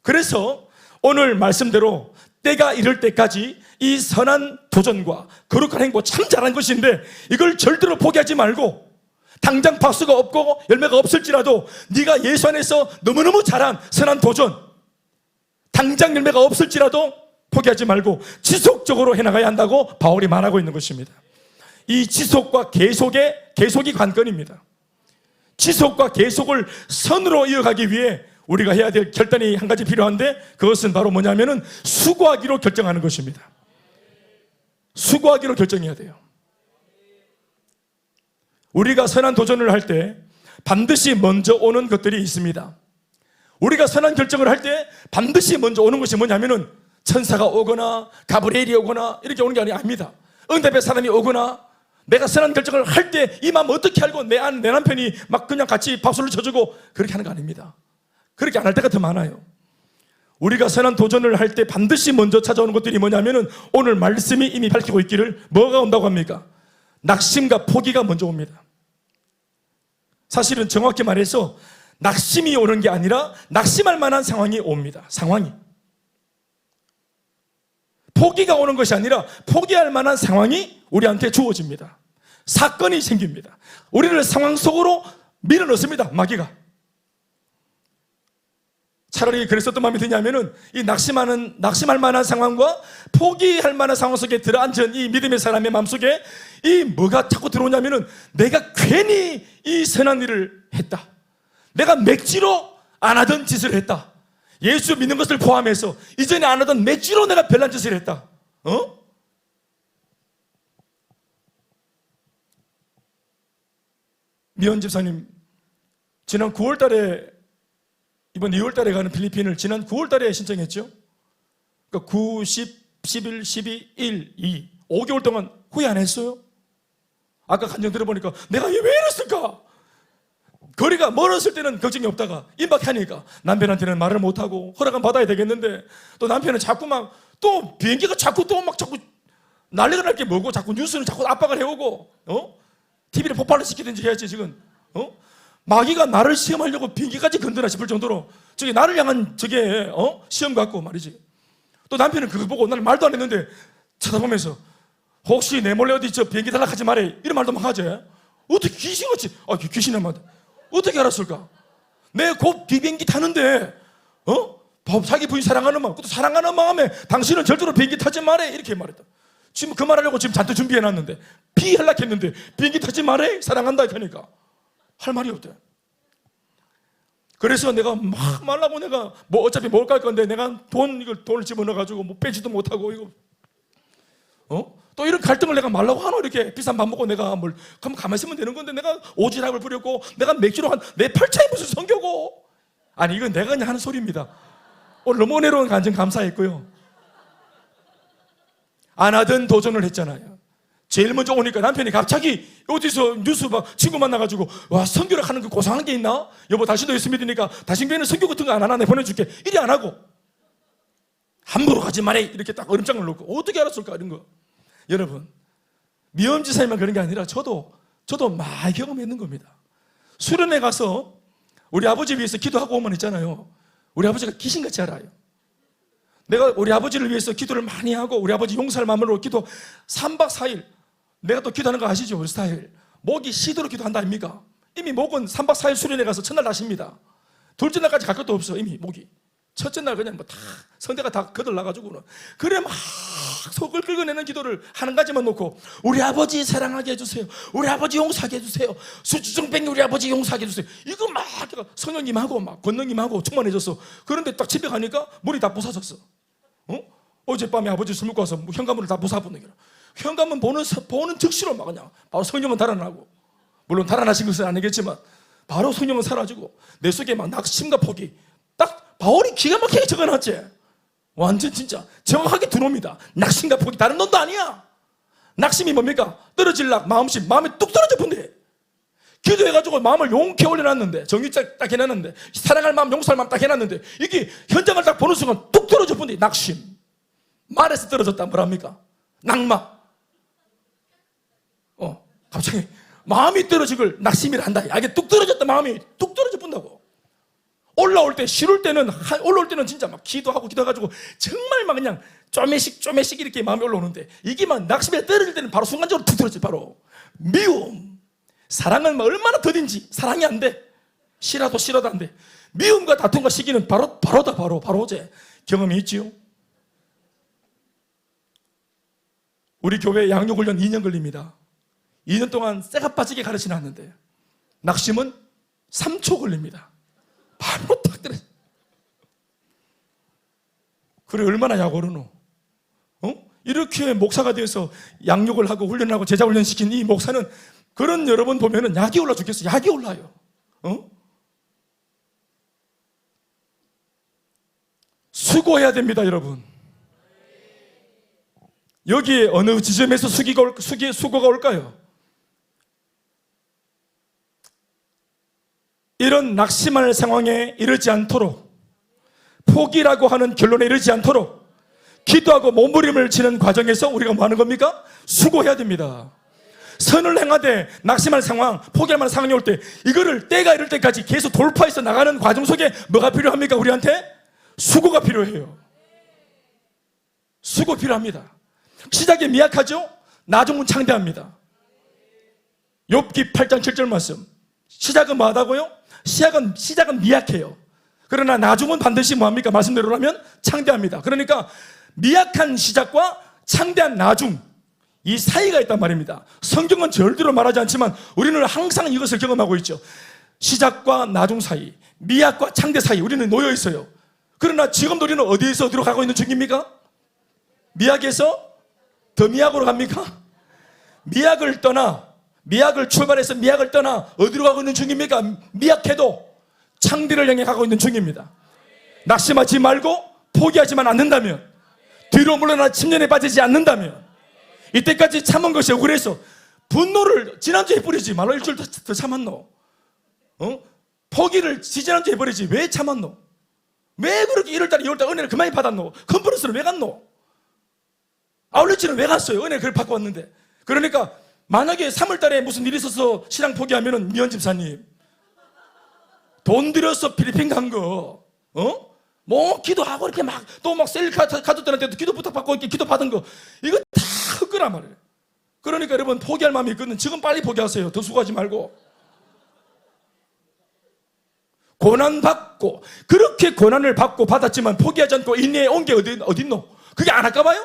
그래서 오늘 말씀대로 때가 이럴 때까지 이 선한 도전과 거룩한 행보 참 잘한 것인데 이걸 절대로 포기하지 말고, 당장 박수가 없고 열매가 없을지라도 네가 예수 안에서 너무너무 잘한 선한 도전, 당장 열매가 없을지라도 포기하지 말고 지속적으로 해나가야 한다고 바울이 말하고 있는 것입니다. 이 지속과 계속이 관건입니다. 지속과 계속을 선으로 이어가기 위해 우리가 해야 될 결단이 한 가지 필요한데, 그것은 바로 뭐냐면은 수고하기로 결정하는 것입니다. 수고하기로 결정해야 돼요. 우리가 선한 도전을 할 때 반드시 먼저 오는 것들이 있습니다. 우리가 선한 결정을 할 때 반드시 먼저 오는 것이 뭐냐면은 천사가 오거나 가브리엘이 오거나 이렇게 오는 게 아닙니다. 응답의 사람이 오거나 내가 선한 결정을 할 때 이 마음 어떻게 알고 내 남편이 막 그냥 같이 밥술을 쳐주고 그렇게 하는 거 아닙니다. 그렇게 안 할 때가 더 많아요. 우리가 선한 도전을 할 때 반드시 먼저 찾아오는 것들이 뭐냐면은 오늘 말씀이 이미 밝히고 있기를 뭐가 온다고 합니까? 낙심과 포기가 먼저 옵니다. 사실은 정확히 말해서 낙심이 오는 게 아니라 낙심할 만한 상황이 옵니다. 상황이. 포기가 오는 것이 아니라 포기할 만한 상황이 우리한테 주어집니다. 사건이 생깁니다. 우리를 상황 속으로 밀어넣습니다. 마귀가. 차라리 그래서 어떤 마음이 드냐면은 이 낙심할 만한 상황과 포기할 만한 상황 속에 들어앉은 이 믿음의 사람의 마음속에 이 뭐가 자꾸 들어오냐면은 내가 괜히 이 선한 일을 했다. 내가 맥지로 안 하던 짓을 했다. 예수 믿는 것을 포함해서 이전에 안 하던 맥지로 내가 별난 짓을 했다. 미연 집사님 지난 9월 달에 이번 2월 달에 가는 필리핀을 지난 9월 달에 신청했죠. 그러니까 9, 10, 11, 12, 1, 2 5개월 동안 후회 안 했어요. 아까 간증 들어보니까 내가 왜 이랬을까? 거리가 멀었을 때는 걱정이 없다가 임박하니까 남편한테는 말을 못하고 허락은 받아야 되겠는데 또 남편은 자꾸 막 또 비행기가 자꾸 난리가 날 게 뭐고 자꾸 뉴스는 자꾸 압박을 해오고 TV를 폭발을 시키든지 해야지 지금 마귀가 나를 시험하려고 비행기까지 건드나 싶을 정도로 저게 나를 향한 저게 시험 같고 말이지. 또 남편은 그거 보고 나는 말도 안 했는데 쳐다보면서 혹시 내 몰래 어디 저 비행기 탈락하지 말해 이런 말도 막 하지. 어떻게 귀신같이 귀신의 말 어떻게 알았을까? 내 곧 비행기 타는데 자기 부인 사랑하는 마음, 그것도 사랑하는 마음에 당신은 절대로 비행기 타지 말해 이렇게 말했다. 지금 그 말하려고 지금 잔뜩 준비해놨는데 연락했는데 비행기 타지 말해 사랑한다 하니까 할 말이 없대. 그래서 내가 막 말라고 내가 뭐 어차피 못 갈 건데 내가 돈을 집어넣어가지고 뭐 빼지도 못하고 이거 또 이런 갈등을 내가 말라고 하노 이렇게 비싼 밥 먹고 내가 그럼 가만히 있으면 되는 건데 내가 오지랖을 부렸고 내가 맥주로 내 팔자에 무슨 성교고 아니 이건 내가 그냥 하는 소리입니다. 오늘 너무 은혜로운 간증 감사했고요. 안 하던 도전을 했잖아요. 제일 먼저 오니까 남편이 갑자기 어디서 뉴스 막 친구 만나가지고 와 선교를 하는 거 고상한 게 있나? 여보 당신도 예수 믿으니까 당신 교회는 선교 같은 거 안 하나? 내가 보내줄게. 이리 안 하고 함부로 가지 말해 이렇게 딱 얼음장을 놓고 어떻게 알았을까 이런 거. 여러분 미연 지사님만 그런 게 아니라 저도 많이 경험했는 겁니다. 수련회 가서 우리 아버지 위해서 기도하고 오면 있잖아요. 우리 아버지가 귀신같이 알아요. 내가 우리 아버지를 위해서 기도를 많이 하고 우리 아버지 용서할 마음으로 기도 3박 4일 내가 또 기도하는 거 아시죠? 우리 스타일 목이 시도로 기도한다 아닙니까? 이미 목은 3박 4일 수련회 가서 첫날 나십니다. 둘째 날까지 갈 것도 없어 이미 목이. 첫째 날 그냥 뭐 다 성대가 다 거들나가지고는 그래 막 속을 긁어내는 기도를 하는 가지만 놓고 우리 아버지 사랑하게 해주세요. 우리 아버지 용서하게 해주세요. 수주증뱅이 우리 아버지 용서하게 해주세요. 이거 막 성령님하고 막 권능님하고 충만해졌어. 그런데 딱 집에 가니까 물이 다 부사졌어. 어젯밤에 아버지 술 먹고 와서 현관문을 다 부사보는 거야. 현관문 보는 즉시로 막 그냥 바로 성령은 달아나고 물론 달아나신 것은 아니겠지만 바로 성령은 사라지고 내 속에 막 낙심과 포기 딱 바울이 기가 막히게 적어놨지. 완전 진짜 정확하게 들어옵니다. 낙심과 포기 다른 놈도 아니야. 낙심이 뭡니까? 떨어질락 마음이 뚝 떨어져 본대. 기도해가지고 마음을 용케 올려놨는데 정의 딱 해놨는데 사랑할 마음 용서할 마음 딱 해놨는데 이게 현장을 딱 보는 순간 뚝 떨어져 본대. 낙심 말에서 떨어졌다 뭐랍니까? 낙마 갑자기 마음이 떨어지걸 낙심이라 한다. 이게 뚝 떨어졌다. 마음이 뚝 떨어져 본다고. 올라올 때 싫을 때는 진짜 막 기도해가지고 정말 막 그냥 쪼매씩 이렇게 마음이 올라오는데 이게 막 낙심에 떨어질 때는 바로 순간적으로 툭 떨어져. 바로 미움. 사랑은 막 얼마나 더딘지 사랑이 안 돼. 싫어도 안 돼. 미움과 다툼과 시기는 바로 어제 경험이 있지요. 우리 교회 양육훈련 2년 걸립니다. 2년 동안 쇠가 빠지게 가르치놨는데 낙심은 3초 걸립니다. 바로 딱 때려. 그래 얼마나 약오르노? 이렇게 목사가 되어서 양육을 하고 훈련을 하고 제자 훈련시킨 이 목사는 그런 여러분 보면은 약이 올라 죽겠어. 약이 올라요. 수고해야 됩니다, 여러분. 여기에 어느 지점에서 수고가 올까요? 이런 낙심할 상황에 이르지 않도록, 포기라고 하는 결론에 이르지 않도록 기도하고 몸부림을 치는 과정에서 우리가 뭐 하는 겁니까? 수고해야 됩니다. 선을 행하되 낙심할 상황, 포기할 만한 상황이 올 때 이거를 때가 이럴 때까지 계속 돌파해서 나가는 과정 속에 뭐가 필요합니까? 우리한테 수고가 필요해요. 수고 필요합니다. 시작에 미약하죠? 나중은 창대합니다. 욥기 8장 7절 말씀. 시작은 뭐하다고요? 시작은 미약해요. 그러나 나중은 반드시 뭐합니까? 말씀대로라면 창대합니다. 그러니까 미약한 시작과 창대한 나중, 이 사이가 있단 말입니다. 성경은 절대로 말하지 않지만 우리는 항상 이것을 경험하고 있죠. 시작과 나중 사이, 미약과 창대 사이 우리는 놓여 있어요. 그러나 지금도 우리는 어디로 가고 있는 중입니까? 미약에서 더 미약으로 갑니까? 미약을 출발해서 미약을 떠나 어디로 가고 있는 중입니까? 미약해도 창대를 향해 가고 있는 중입니다. 낙심하지 말고 포기하지만 않는다면, 뒤로 물러나 침전에 빠지지 않는다면, 이때까지 참은 것이 억울해서 분노를 지난주에 버리지 말로 일주일 더 참았노? 포기를 지난주에 버리지 왜 참았노? 왜 그렇게 1월달 2월달 은혜를 그만이 받았노? 컨퍼런스를 왜 갔노? 아울렛지는 왜 갔어요? 은혜를 그걸 받고 왔는데. 그러니까 만약에 3월달에 무슨 일이 있어서 신앙 포기하면은 미연 집사님 돈 들여서 필리핀 간 거, 뭐 기도하고 이렇게 막 또 막 셀 가족들한테도 기도 부탁받고 이렇게 기도 받은 거, 이거 다 헛거란 말이에요. 그러니까 여러분 포기할 마음이 있거든 지금 빨리 포기하세요. 더 수고하지 말고. 고난받고, 그렇게 고난을 받고 받았지만 포기하지 않고 인내에 온 게 어딨노? 그게 안 아까워요?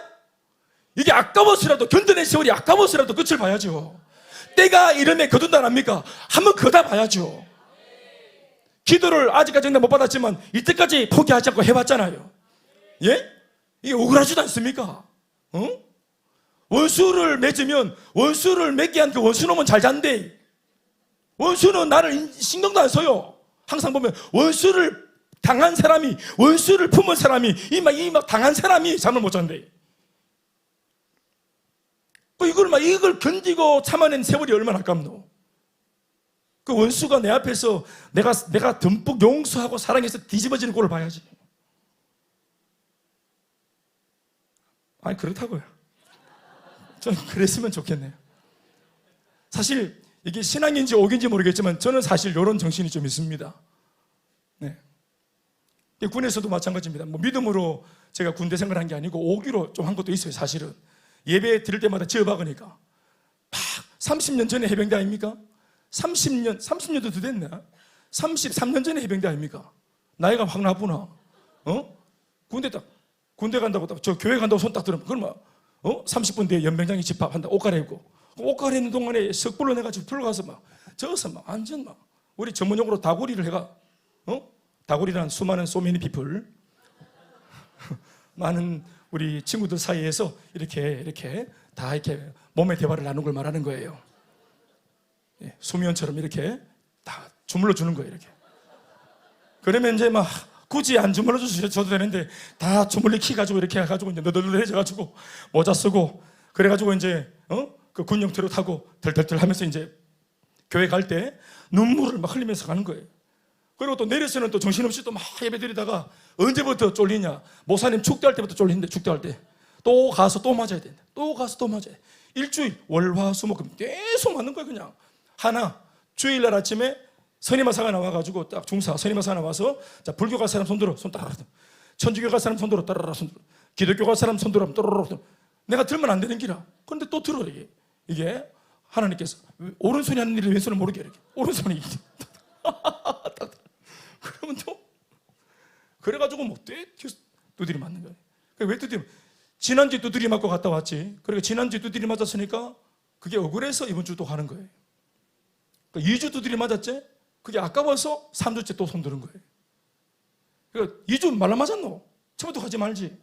이게 아까워서라도, 견뎌낸 세월이 아까워서라도 끝을 봐야죠. 때가 이름에 거둔다 안 합니까? 한번 거다 봐야죠. 기도를 아직까지 못 받았지만 이때까지 포기하지 않고 해봤잖아요. 예? 이게 억울하지도 않습니까? 원수를 맺으면 원수를 맺게 한 그 원수놈은 잘 잔대. 원수는 나를 신경도 안 써요. 항상 보면 원수를 당한 사람이, 원수를 품은 사람이, 막 당한 사람이 잠을 못 잔대. 이걸 견디고 참아낸 세월이 얼마나 아깝노? 그 원수가 내 앞에서 내가 듬뿍 용서하고 사랑해서 뒤집어지는 꼴을 봐야지. 아니, 그렇다고요. 좀 그랬으면 좋겠네요. 사실 이게 신앙인지 오기인지 모르겠지만 저는 사실 이런 정신이 좀 있습니다. 네. 군에서도 마찬가지입니다. 뭐 믿음으로 제가 군대 생활한 게 아니고 오기로 좀 한 것도 있어요. 사실은 예배 드릴 때마다 지어박으니까 막 30년 전에 해병대 아닙니까? 30년도 더 됐네. 33년 전에 해병대 아닙니까? 나이가 확 나쁘나? 군대 간다고 딱, 저 교회 간다고 손 딱 들으면, 그러면 30분 뒤에 연병장이 집합한다. 옷 갈아입고. 옷 갈아입는 동안에 석불로 내가지고 불러가서 저어서 완전 우리 전문용어로 다구리를 해가, 다구리란 수많은 소매니 피플, 많은 우리 친구들 사이에서 이렇게 다 이렇게 몸의 대화를 나누는 걸 말하는 거예요. 예, 수면처럼 이렇게 다 주물러 주는 거예요, 이렇게. 그러면 이제 굳이 안 주물러 주셔도 되는데 다 주물리 키 가지고 이렇게 해가지고 이제 너덜너덜해져가지고 모자 쓰고 그래가지고 이제 그 군용 트럭 타고 덜덜덜 하면서 이제 교회 갈 때 눈물을 막 흘리면서 가는 거예요. 그리고 또 내려서는 또 정신없이 또 막 예배 드리다가 언제부터 쫄리냐? 목사님 축대할 때부터 쫄리는데 축대할 때 또 가서 또 맞아야 된다. 또 가서 또 맞아야 돼. 일주일 월화수목금 계속 맞는 거예요. 그냥 하나 주일날 아침에 선임하사가 나와가지고 딱 중사 선임하사가 나와서 자 불교 갈 사람 손들어 손 따라라, 천주교 갈 사람 손들어 따라라 손들어, 기독교 갈 사람 손들어 따라라. 내가 들면 안 되는 기라. 그런데 또 들어. 이게 하나님께서 오른손이 하는 일을 왼손은 모르게 이렇게 오른손이 그러면 또 그래가지고 두드리 맞는 거예요. 왜 두드리? 지난주에 두드리 맞고 갔다 왔지. 그리고 지난주에 두드리 맞았으니까 그게 억울해서 이번 주 또 가는 거예요. 그러니까 2주 두드리 맞았지? 그게 아까워서 3주째 또 손드는 거예요. 그러니까 2주 말라 맞았노? 처음부터 가지 말지.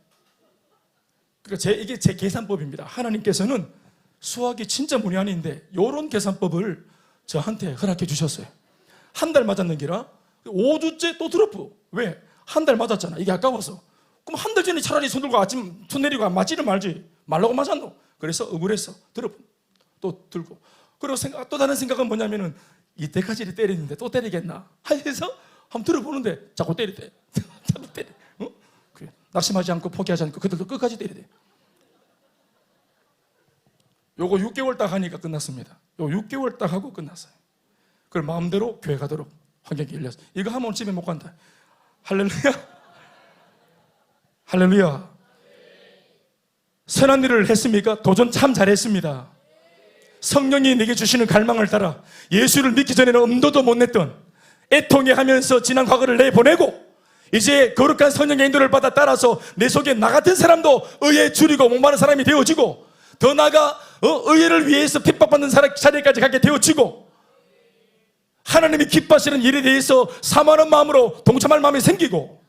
그러니까 이게 제 계산법입니다. 하나님께서는 수학이 진짜 무리한인데 이런 계산법을 저한테 허락해 주셨어요. 한 달 맞았는 기라 5주째 또 드롭. 왜? 한 달 맞았잖아. 이게 아까워서. 그럼 한 달 전에 차라리 손 들고 아침 손 내리고 맞지를 말지. 말라고 맞았노? 그래서 억울해서 또 들고. 그리고 또 다른 생각은 뭐냐면은 이때까지 때리는데 또 때리겠나? 해서 한번 들어보는데 자꾸 때리대. 자꾸 때려. 그래. 낙심하지 않고 포기하지 않고 그들도 끝까지 때리대. 요거 6개월 딱 하니까 끝났습니다. 요 6개월 딱 하고 끝났어요. 그걸 마음대로 교회 가도록 환경이 열렸어. 이거 하면 집에 못 간다. 할렐루야. 할렐루야. 선한 일을 했습니까? 도전 참 잘했습니다. 성령이 내게 주시는 갈망을 따라 예수를 믿기 전에는 엄두도 못 냈던 애통해 하면서 지난 과거를 내보내고 이제 거룩한 성령의 인도를 받아 따라서 내 속에 나 같은 사람도 의에 줄이고 목마른 사람이 되어지고 더 나아가 의를 위해서 핍박받는 자리까지 가게 되어지고 하나님이 기뻐하시는 일에 대해서 사모하는 마음으로 동참할 마음이 생기고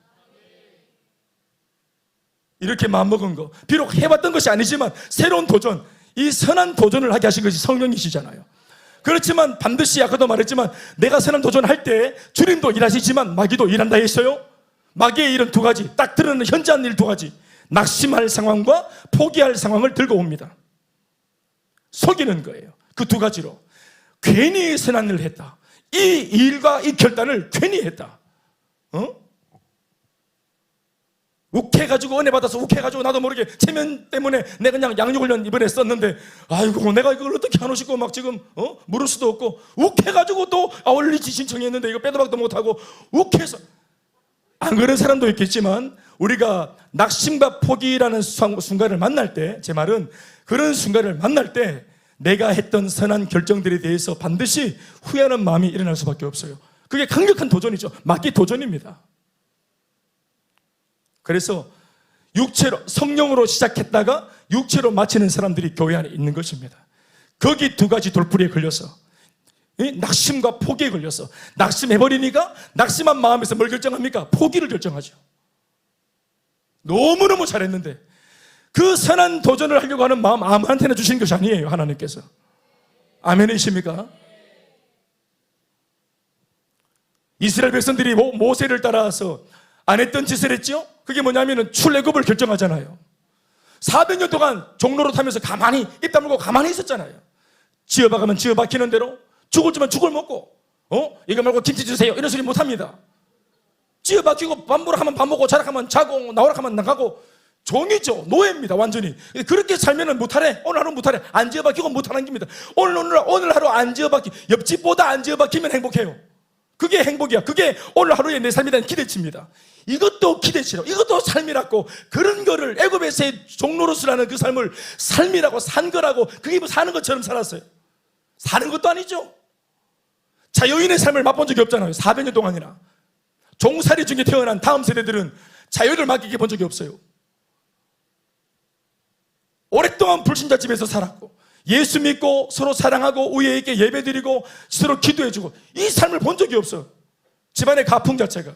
이렇게 마음먹은 거 비록 해봤던 것이 아니지만 새로운 도전, 이 선한 도전을 하게 하신 것이 성령이시잖아요. 그렇지만 반드시 아까도 말했지만 내가 선한 도전할 때 주님도 일하시지만 마귀도 일한다 했어요. 마귀의 일은 두 가지, 딱 드러나는 현저한 일 두 가지, 낙심할 상황과 포기할 상황을 들고 옵니다. 속이는 거예요. 그 두 가지로 괜히 선한 일을 했다, 이 일과 이 결단을 괜히 했다, 욱해가지고 은혜 받아서 욱해가지고 나도 모르게 체면 때문에 내가 그냥 양육훈련 이번에 썼는데 아이고 내가 이걸 어떻게 안 오시고 막 지금 물을 수도 없고 욱해가지고 또 아울리지 신청했는데 이거 빼도 박도 못하고 욱해서 안 그런 사람도 있겠지만 우리가 낙심과 포기라는 순간을 만날 때, 제 말은 그런 순간을 만날 때 내가 했던 선한 결정들에 대해서 반드시 후회하는 마음이 일어날 수밖에 없어요. 그게 강력한 도전이죠. 마귀 도전입니다. 그래서 육체로 성령으로 시작했다가 육체로 마치는 사람들이 교회 안에 있는 것입니다. 거기 두 가지 돌풀이에 걸려서 낙심과 포기에 걸려서 낙심해버리니까 낙심한 마음에서 뭘 결정합니까? 포기를 결정하죠. 너무너무 잘했는데 그 선한 도전을 하려고 하는 마음 아무한테나 주신 것이 아니에요. 하나님께서. 아멘이십니까? 이스라엘 백성들이 모세를 따라서 안 했던 짓을 했죠? 그게 뭐냐면 출애굽을 결정하잖아요. 400년 동안 종로로 타면서 가만히 입 다물고 가만히 있었잖아요. 지어박으면 지어박히는 대로, 죽을 주면 죽을 먹고 이거 말고 김치 주세요 이런 소리 못합니다. 지어박히고 밥 먹으러 하면 밥 먹고 자라 하면 자고 나오라 하면 나가고 종이죠. 노예입니다. 완전히. 그렇게 살면 못하래. 오늘 하루 못하래. 안 지어박히고 못하는 겁니다. 오늘 하루 안 지어박히, 옆집보다 안 지어박히면 행복해요. 그게 행복이야. 그게 오늘 하루의 내 삶에 대한 기대치입니다. 이것도 기대치로, 이것도 삶이라고, 그런 거를 애굽에서의 종로로서라는 그 삶을 삶이라고 산 거라고, 그게 뭐 사는 것처럼 살았어요. 사는 것도 아니죠. 자유인의 삶을 맛본 적이 없잖아요. 400년 동안이나. 종살이 중에 태어난 다음 세대들은 자유를 맡기게 본 적이 없어요. 오랫동안 불신자 집에서 살았고 예수 믿고 서로 사랑하고 우애 있게 예배드리고 서로 기도해주고 이 삶을 본 적이 없어요. 집안의 가풍 자체가.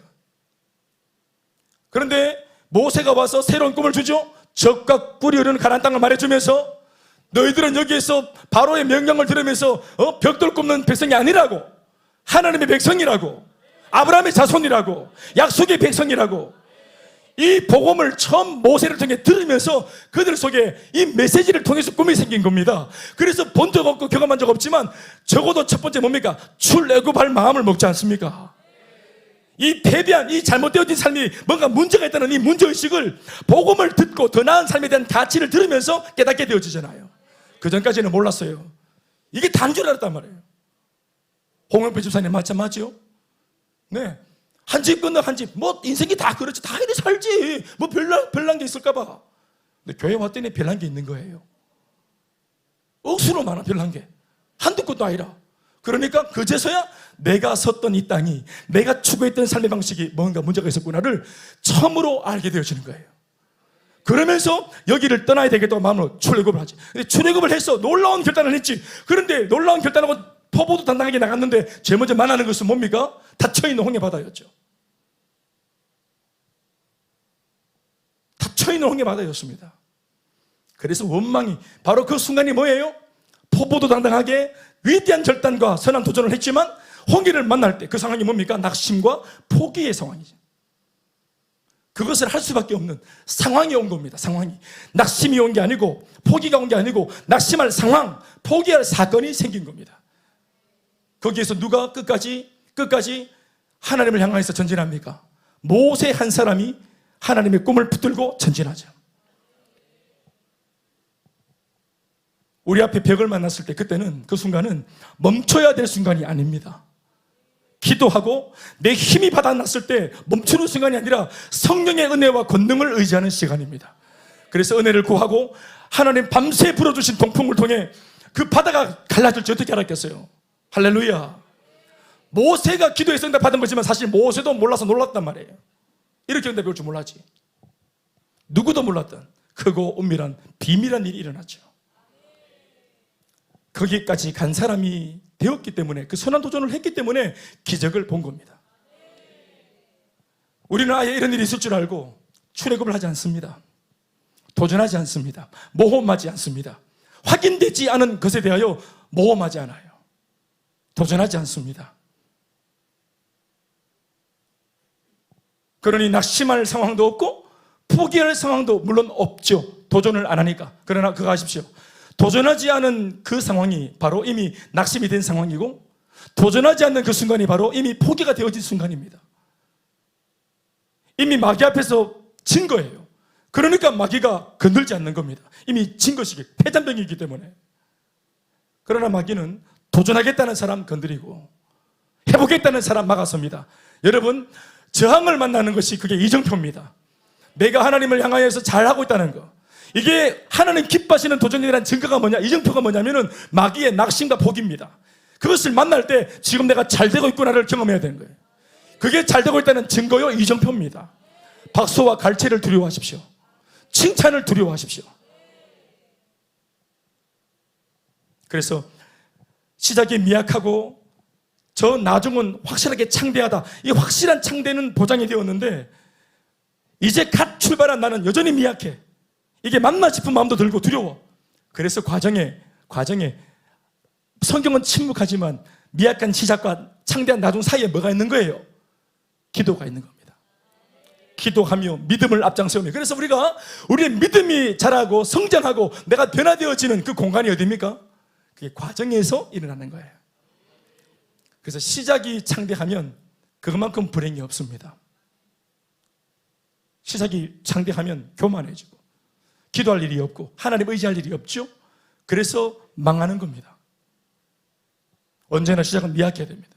그런데 모세가 와서 새로운 꿈을 주죠. 적과 꿀이 흐르는 가나안 땅을 말해주면서 너희들은 여기에서 바로의 명령을 들으면서 벽돌 굽는 백성이 아니라고, 하나님의 백성이라고, 아브라함의 자손이라고, 약속의 백성이라고, 이 복음을 처음 모세를 통해 들으면서 그들 속에 이 메시지를 통해서 꿈이 생긴 겁니다. 그래서 본 적 없고 경험한 적 없지만 적어도 첫 번째 뭡니까? 출애굽할 마음을 먹지 않습니까? 이 패배한, 이 잘못되어진 삶이 뭔가 문제가 있다는 이 문제의식을 복음을 듣고 더 나은 삶에 대한 가치를 들으면서 깨닫게 되어지잖아요. 그 전까지는 몰랐어요. 이게 단 줄 알았단 말이에요. 홍영표 집사님 맞죠? 네. 한 집 건너 한 집, 뭐 인생이 다 그렇지, 다 이래 살지, 뭐 별난 게 있을까봐. 근데 교회 왔더니 별난 게 있는 거예요. 억수로 많아. 별난 게 한두 곳도 아니라. 그러니까 그제서야 내가 섰던 이 땅이, 내가 추구했던 삶의 방식이 뭔가 문제가 있었구나를 처음으로 알게 되어지는 거예요. 그러면서 여기를 떠나야 되겠다고 마음으로 출애굽을 하지. 근데 출애굽을 해서 놀라운 결단을 했지. 그런데 놀라운 결단하고 포부도 당당하게 나갔는데 제일 먼저 만나는 것은 뭡니까? 닫혀있는 홍해 바다였죠. 닫혀있는 홍해 바다였습니다. 그래서 원망이, 바로 그 순간이 뭐예요? 포부도 당당하게 위대한 결단과 선한 도전을 했지만 홍해를 만날 때 그 상황이 뭡니까? 낙심과 포기의 상황이죠. 그것을 할 수밖에 없는 상황이 온 겁니다. 상황이. 낙심이 온 게 아니고 포기가 온 게 아니고 낙심할 상황, 포기할 사건이 생긴 겁니다. 거기에서 누가 끝까지 하나님을 향해서 전진합니까? 모세 한 사람이 하나님의 꿈을 붙들고 전진하죠. 우리 앞에 벽을 만났을 때 그때는 그 순간은 멈춰야 될 순간이 아닙니다. 기도하고 내 힘이 바닥났을 때 멈추는 순간이 아니라 성령의 은혜와 권능을 의지하는 시간입니다. 그래서 은혜를 구하고 하나님 밤새 불어주신 동풍을 통해 그 바다가 갈라질지 어떻게 알았겠어요? 할렐루야. 모세가 기도해서 응답 받은 거지만 사실 모세도 몰라서 놀랐단 말이에요. 이렇게 응답이 올 줄 몰랐지. 누구도 몰랐던 크고 은밀한 비밀한 일이 일어났죠. 거기까지 간 사람이 되었기 때문에, 그 선한 도전을 했기 때문에 기적을 본 겁니다. 우리는 아예 이런 일이 있을 줄 알고 출애굽을 하지 않습니다. 도전하지 않습니다. 모험하지 않습니다. 확인되지 않은 것에 대하여 모험하지 않아요. 도전하지 않습니다. 그러니 낙심할 상황도 없고 포기할 상황도 물론 없죠. 도전을 안 하니까. 그러나 그거 아십시오. 도전하지 않은 그 상황이 바로 이미 낙심이 된 상황이고, 도전하지 않는 그 순간이 바로 이미 포기가 되어진 순간입니다. 이미 마귀 앞에서 진 거예요. 그러니까 마귀가 건들지 않는 겁니다. 이미 진 것이기, 패잔병이기 때문에. 그러나 마귀는 도전하겠다는 사람 건드리고 해보겠다는 사람 막아섭니다. 여러분, 저항을 만나는 것이 그게 이정표입니다. 내가 하나님을 향하여서 잘하고 있다는 거, 이게 하나님 기뻐하시는 도전이라는 증거가 뭐냐, 이정표가 뭐냐면은 마귀의 낙심과 포기입니다. 그것을 만날 때 지금 내가 잘 되고 있구나를 경험해야 되는 거예요. 그게 잘 되고 있다는 증거요, 이정표입니다. 박수와 갈채를 두려워하십시오. 칭찬을 두려워하십시오. 그래서 시작이 미약하고 저 나중은 확실하게 창대하다, 이 확실한 창대는 보장이 되었는데 이제 갓 출발한 나는 여전히 미약해. 이게 맞나 싶은 마음도 들고 두려워. 그래서 과정에 성경은 침묵하지만 미약한 시작과 창대한 나중 사이에 뭐가 있는 거예요? 기도가 있는 겁니다. 기도하며 믿음을 앞장세우며. 그래서 우리의 믿음이 자라고 성장하고 내가 변화되어지는 그 공간이 어디입니까? 그게 과정에서 일어나는 거예요. 그래서 시작이 창대하면 그것만큼 불행이 없습니다. 시작이 창대하면 교만해지고 기도할 일이 없고 하나님 의지할 일이 없죠. 그래서 망하는 겁니다. 언제나 시작은 미약해야 됩니다.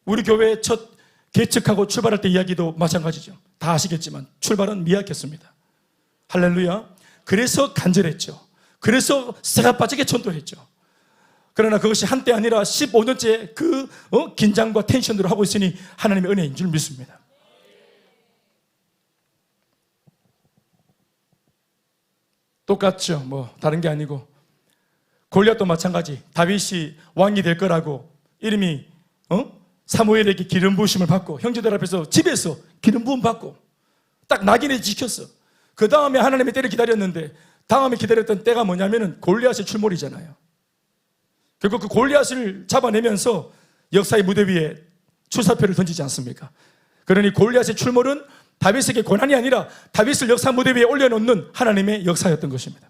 우리 교회 첫 개척하고 출발할 때 이야기도 마찬가지죠. 다 아시겠지만 출발은 미약했습니다. 할렐루야. 그래서 간절했죠. 그래서 새가 빠지게 전도했죠. 그러나 그것이 한때 아니라 15년째 그 긴장과 텐션으로 하고 있으니 하나님의 은혜인 줄 믿습니다. 똑같죠. 뭐 다른 게 아니고 골리앗도 마찬가지. 다윗이 왕이 될 거라고 이름이 사무엘에게 기름 부으심을 받고 형제들 앞에서 집에서 기름 부음 받고 딱 낙인을 지켰어. 그 다음에 하나님의 때를 기다렸는데 다음에 기다렸던 때가 뭐냐면은 골리앗의 출몰이잖아요. 결국 그 골리앗을 잡아내면서 역사의 무대 위에 출사표를 던지지 않습니까? 그러니 골리앗의 출몰은 다윗에게 고난이 아니라 다윗을 역사 무대 위에 올려놓는 하나님의 역사였던 것입니다.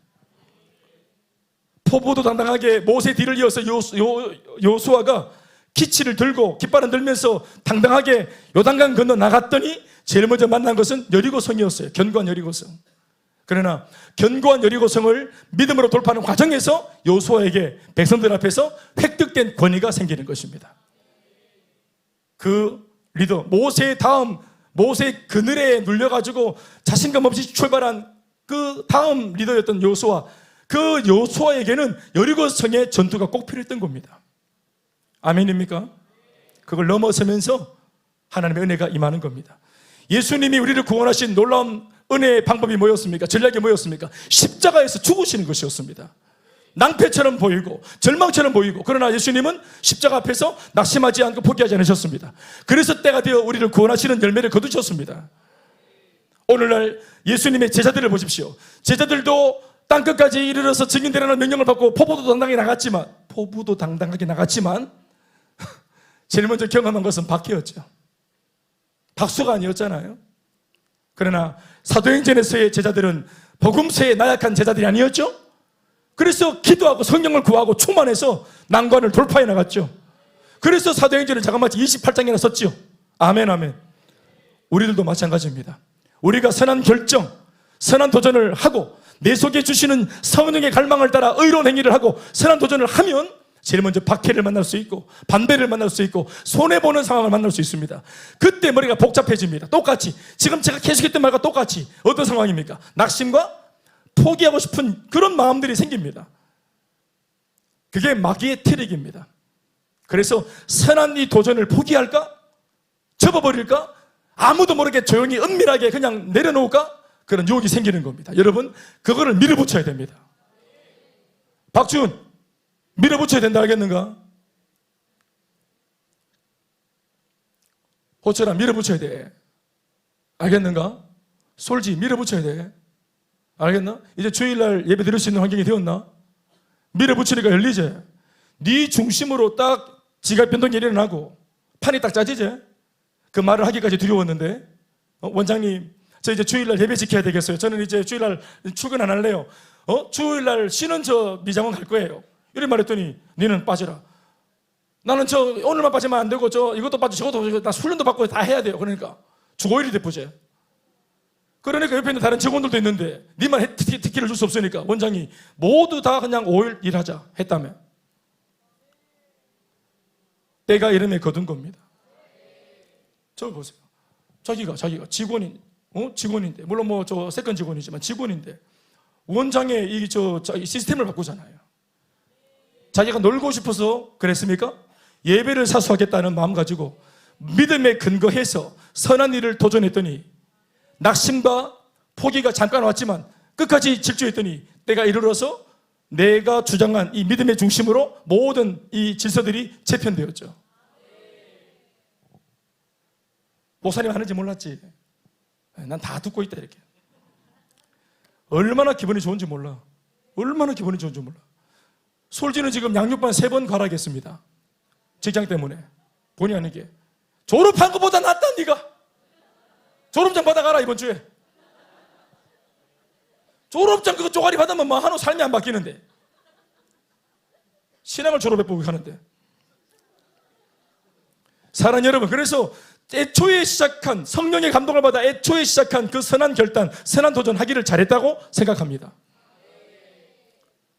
포부도 당당하게 모세 뒤를 이어서 요수아가 기치를 들고 깃발을 들면서 당당하게 요단강 건너 나갔더니 제일 먼저 만난 것은 여리고성이었어요. 견고한 여리고성. 그러나 견고한 여리고성을 믿음으로 돌파하는 과정에서 요수아에게 백성들 앞에서 획득된 권위가 생기는 것입니다. 그 리더 모세의 다음, 모세의 그늘에 눌려가지고 자신감 없이 출발한 그 다음 리더였던 요수아, 그 요수아에게는 여리고성의 전투가 꼭 필요했던 겁니다. 아멘입니까? 그걸 넘어서면서 하나님의 은혜가 임하는 겁니다. 예수님이 우리를 구원하신 놀라운 은혜의 방법이 뭐였습니까? 전략이 뭐였습니까? 십자가에서 죽으시는 것이었습니다. 낭패처럼 보이고 절망처럼 보이고, 그러나 예수님은 십자가 앞에서 낙심하지 않고 포기하지 않으셨습니다. 그래서 때가 되어 우리를 구원하시는 열매를 거두셨습니다. 오늘날 예수님의 제자들을 보십시오. 제자들도 땅끝까지 이르러서 증인되라는 명령을 받고 포부도 당당하게 나갔지만 제일 먼저 경험한 것은 박해였죠. 박수가 아니었잖아요. 그러나 사도행전에서의 제자들은 복음서에 나약한 제자들이 아니었죠. 그래서 기도하고 성령을 구하고 충만해서 난관을 돌파해 나갔죠. 그래서 사도행전을 자그마치 28장이나 썼죠. 아멘 아멘. 우리들도 마찬가지입니다. 우리가 선한 결정, 선한 도전을 하고 내 속에 주시는 성령의 갈망을 따라 의로운 행위를 하고 선한 도전을 하면 제일 먼저 박해를 만날 수 있고 반대를 만날 수 있고 손해보는 상황을 만날 수 있습니다. 그때 머리가 복잡해집니다. 똑같이 지금 제가 계속했던 말과 똑같이 어떤 상황입니까? 낙심과 포기하고 싶은 그런 마음들이 생깁니다. 그게 마귀의 트릭입니다. 그래서 선한 이 도전을 포기할까? 접어버릴까? 아무도 모르게 조용히 은밀하게 그냥 내려놓을까? 그런 유혹이 생기는 겁니다. 여러분, 그거를 밀어붙여야 됩니다. 박준, 밀어붙여야 된다 알겠는가? 호철아, 밀어붙여야 돼. 알겠는가? 솔지, 밀어붙여야 돼. 알겠나? 이제 주일날 예배 드릴 수 있는 환경이 되었나? 밀어붙이니까 열리지. 네 중심으로 딱 지각 변동이 일어나고 판이 딱 짜지지. 그 말을 하기까지 두려웠는데 원장님, 저 이제 주일날 예배 지켜야 되겠어요. 저는 이제 주일날 출근 안 할래요. 주일날 쉬는 저 미장원 갈 거예요. 이런 말했더니 너는 빠지라. 나는 저 오늘만 빠지면 안 되고 저 이것도 빠지고 저것도 빠지고 나 훈련도 받고 다 해야 돼요. 그러니까 주 5일이 대포제. 그러니까 옆에 있는 다른 직원들도 있는데 니만 특기를 줄 수 없으니까 원장이 모두 다 그냥 5일 일하자 했다며. 때가 이름에 거둔 겁니다. 저 보세요. 자기가 직원인, 직원인데 물론 뭐 저 세컨 직원이지만 직원인데 원장의 이 시스템을 바꾸잖아요. 자기가 놀고 싶어서 그랬습니까? 예배를 사수하겠다는 마음 가지고 믿음에 근거해서 선한 일을 도전했더니 낙심과 포기가 잠깐 왔지만 끝까지 질주했더니 때가 이르러서 내가 주장한 이 믿음의 중심으로 모든 이 질서들이 재편되었죠. 목사님 하는지 몰랐지? 난 다 듣고 있다 이렇게. 얼마나 기분이 좋은지 몰라. 얼마나 기분이 좋은지 몰라. 솔지는 지금 양육반 3번 가라겠습니다. 직장 때문에. 본의 아니게. 졸업한 것보다 낫다 네가. 졸업장 받아가라 이번 주에. 졸업장 그거 쪼가리 받으면 뭐 한우 삶이 안 바뀌는데. 신앙을 졸업해보고 하는데. 사랑하는 여러분, 그래서 애초에 시작한 성령의 감동을 받아 애초에 시작한 그 선한 결단, 선한 도전 하기를 잘했다고 생각합니다.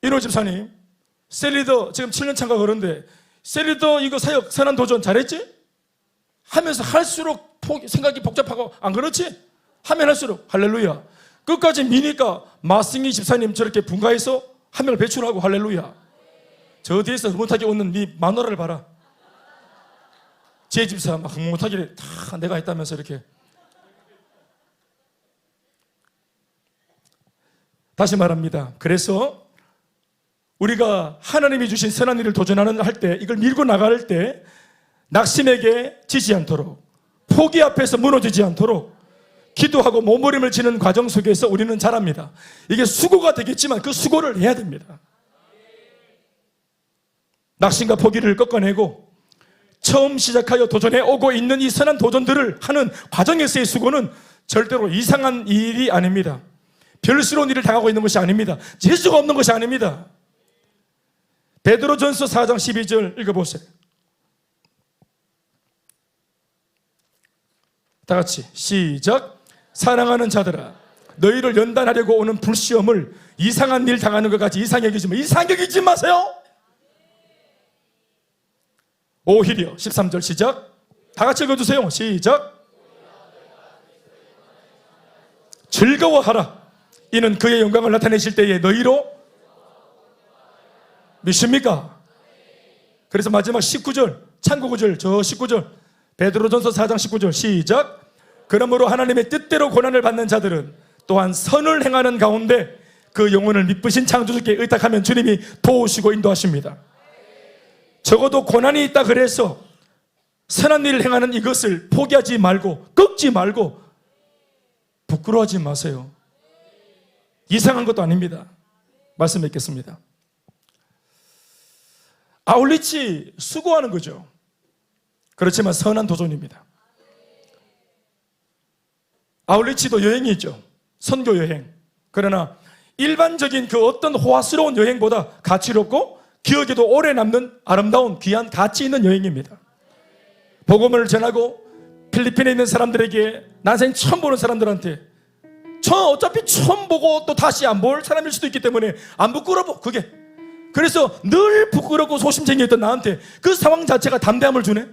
1호 집사님, 셀리더 지금 7년 차가 그런데 셀리더 이거 사역 선한 도전 잘했지? 하면서 할수록 생각이 복잡하고 안 그렇지? 하면 할수록 할렐루야. 끝까지 미니까 마승희 집사님 저렇게 분가해서 한 명을 배출하고 할렐루야. 저 뒤에서 흐뭇하게 웃는 네 마누라를 봐라. 제 집사 막 흐뭇하게 다 내가 했다면서 이렇게. 다시 말합니다. 그래서 우리가 하나님이 주신 선한 일을 도전하는 할 때, 이걸 밀고 나갈 때 낙심에게 지지 않도록, 포기 앞에서 무너지지 않도록 기도하고 몸부림을 치는 과정 속에서 우리는 자랍니다. 이게 수고가 되겠지만 그 수고를 해야 됩니다. 낙심과 포기를 꺾어내고 처음 시작하여 도전해 오고 있는 이 선한 도전들을 하는 과정에서의 수고는 절대로 이상한 일이 아닙니다. 별스러운 일을 당하고 있는 것이 아닙니다. 재수가 없는 것이 아닙니다. 베드로전서 4장 12절 읽어보세요. 다 같이 시작. 사랑하는 자들아, 너희를 연단하려고 오는 불시험을 이상한 일 당하는 것 같이 이상히 여기지 마세요. 오히려 13절 시작. 다 같이 읽어주세요. 시작. 즐거워하라. 이는 그의 영광을 나타내실 때에 너희로 믿습니까? 그래서 마지막 19절 참고 구절, 저 19절 베드로전서 4장 19절 시작. 그러므로 하나님의 뜻대로 고난을 받는 자들은 또한 선을 행하는 가운데 그 영혼을 미쁘신 창조주께 의탁하면 주님이 도우시고 인도하십니다. 적어도 고난이 있다 그래서 선한 일을 행하는 이것을 포기하지 말고 꺾지 말고 부끄러워하지 마세요. 이상한 것도 아닙니다. 말씀 뵙겠습니다. 아울리치 수고하는 거죠. 그렇지만 선한 도전입니다. 아울리치도 여행이죠. 선교 여행. 그러나 일반적인 그 어떤 호화스러운 여행보다 가치롭고 기억에도 오래 남는 아름다운 귀한 가치 있는 여행입니다. 복음을 전하고 필리핀에 있는 사람들에게 난생 처음 보는 사람들한테 어차피 처음 보고 또 다시 안 볼 사람일 수도 있기 때문에 안 부끄러워 그게. 그래서 늘 부끄럽고 소심쟁이였던 나한테 그 상황 자체가 담대함을 주네.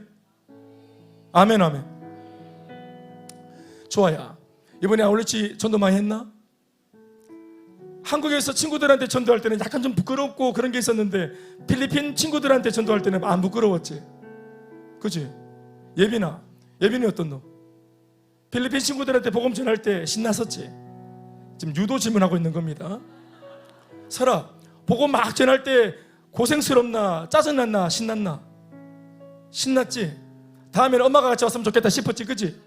아멘 아멘. 좋아요. 이번에 아울리치 전도 많이 했나? 한국에서 친구들한테 전도할 때는 약간 좀 부끄럽고 그런 게 있었는데 필리핀 친구들한테 전도할 때는 안 부끄러웠지. 그치? 예빈이 어떤 너? 필리핀 친구들한테 복음 전할 때 신났었지? 지금 유도 질문하고 있는 겁니다. 설아, 복음 막 전할 때 고생스럽나? 짜증났나? 신났나? 신났지? 다음에는 엄마가 같이 왔으면 좋겠다 싶었지, 그치?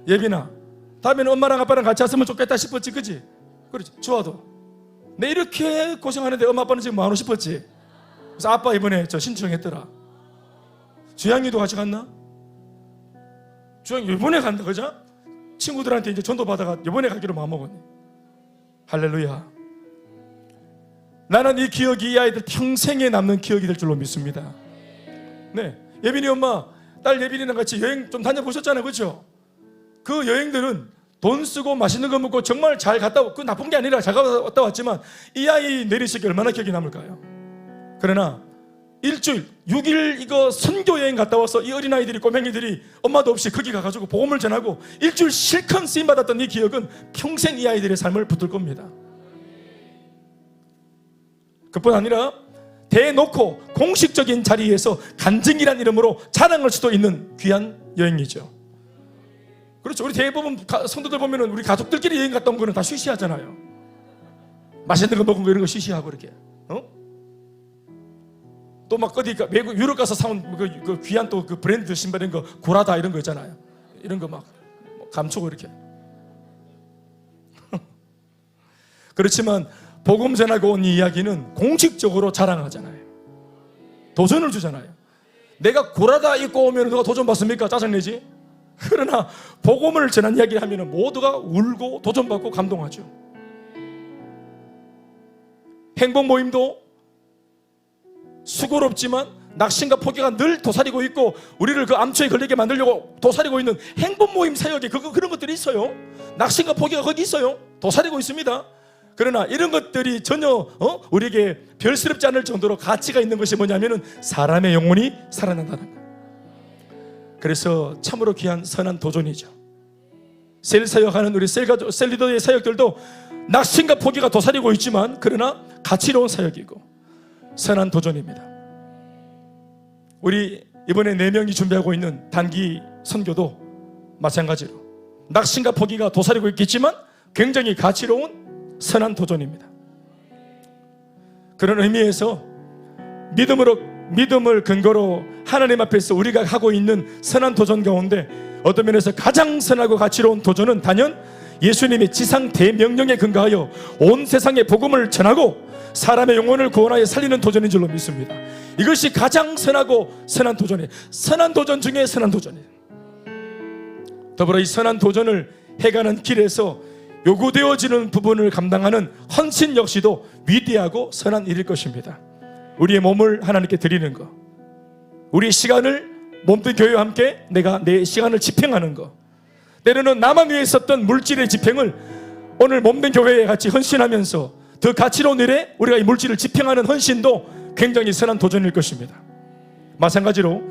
예빈아, 다음에는 엄마랑 아빠랑 같이 왔으면 좋겠다 싶었지, 그치? 그렇지. 좋아도 내 이렇게 고생하는데 엄마 아빠는 지금 뭐하노 싶었지. 그래서 아빠 이번에 저 신청했더라. 주양이도 같이 갔나? 주양이 이번에 간다 그죠? 친구들한테 이제 전도 받아가 이번에 가기로 마음먹었네. 할렐루야. 나는 이 기억이 이 아이들 평생에 남는 기억이 될 줄로 믿습니다. 네, 예빈이 엄마 딸 예빈이랑 같이 여행 좀 다녀보셨잖아요, 그렇죠? 그 여행들은 돈 쓰고 맛있는 거 먹고 정말 잘 갔다 오고, 그 나쁜 게 아니라 잘 갔다 왔지만 이 아이 내리시기 얼마나 기억이 남을까요? 그러나 일주일 6일 이거 선교 여행 갔다 와서 이 어린아이들이 꼬맹이들이 엄마도 없이 거기 가가지고 복음을 전하고 일주일 실컷 쓰임받았던 이 기억은 평생 이 아이들의 삶을 붙들 겁니다. 그뿐 아니라 대놓고 공식적인 자리에서 간증이란 이름으로 자랑할 수도 있는 귀한 여행이죠. 그렇죠. 우리 대부분 성도들 보면은 우리 가족들끼리 여행 갔다 온 거는 다 쉬쉬하잖아요. 맛있는 거 먹은 거 이런 거 쉬쉬하고 이렇게. 또 막 어디 외국 유럽 가서 사온 그 귀한 또 그 브랜드 신발 이런 거 고라다 이런 거 있잖아요. 이런 거 막 감추고 이렇게. 그렇지만 복음 전하고 온 이 이야기는 공식적으로 자랑하잖아요. 도전을 주잖아요. 내가 고라다 입고 오면 누가 도전 받습니까? 짜증내지? 그러나 복음을 전한 이야기를 하면 모두가 울고 도전받고 감동하죠. 행복 모임도 수고롭지만 낙심과 포기가 늘 도사리고 있고 우리를 그 암초에 걸리게 만들려고 도사리고 있는 행복 모임 사역에 그런 것들이 있어요. 낙심과 포기가 거기 있어요. 도사리고 있습니다. 그러나 이런 것들이 전혀 우리에게 별스럽지 않을 정도로 가치가 있는 것이 뭐냐면은 사람의 영혼이 살아난다는 거예요. 그래서 참으로 귀한 선한 도전이죠. 셀 사역하는 우리 셀 리더의 사역들도 낙심과 포기가 도사리고 있지만 그러나 가치로운 사역이고 선한 도전입니다. 우리 이번에 4명이 준비하고 있는 단기 선교도 마찬가지로 낙심과 포기가 도사리고 있겠지만 굉장히 가치로운 선한 도전입니다. 그런 의미에서 믿음을 근거로 하나님 앞에서 우리가 하고 있는 선한 도전 가운데 어떤 면에서 가장 선하고 가치로운 도전은 단연 예수님의 지상 대명령에 근거하여 온 세상에 복음을 전하고 사람의 영혼을 구원하여 살리는 도전인 줄로 믿습니다. 이것이 가장 선하고 선한 도전이에요. 선한 도전 중에 선한 도전이에요. 더불어 이 선한 도전을 해가는 길에서 요구되어지는 부분을 감당하는 헌신 역시도 위대하고 선한 일일 것입니다. 우리의 몸을 하나님께 드리는 것, 우리의 시간을 몸된 교회와 함께 내가 내 시간을 집행하는 것, 때로는 나만 위해 있었던 물질의 집행을 오늘 몸된 교회에 같이 헌신하면서 더 가치로운 일에 우리가 이 물질을 집행하는 헌신도 굉장히 선한 도전일 것입니다. 마찬가지로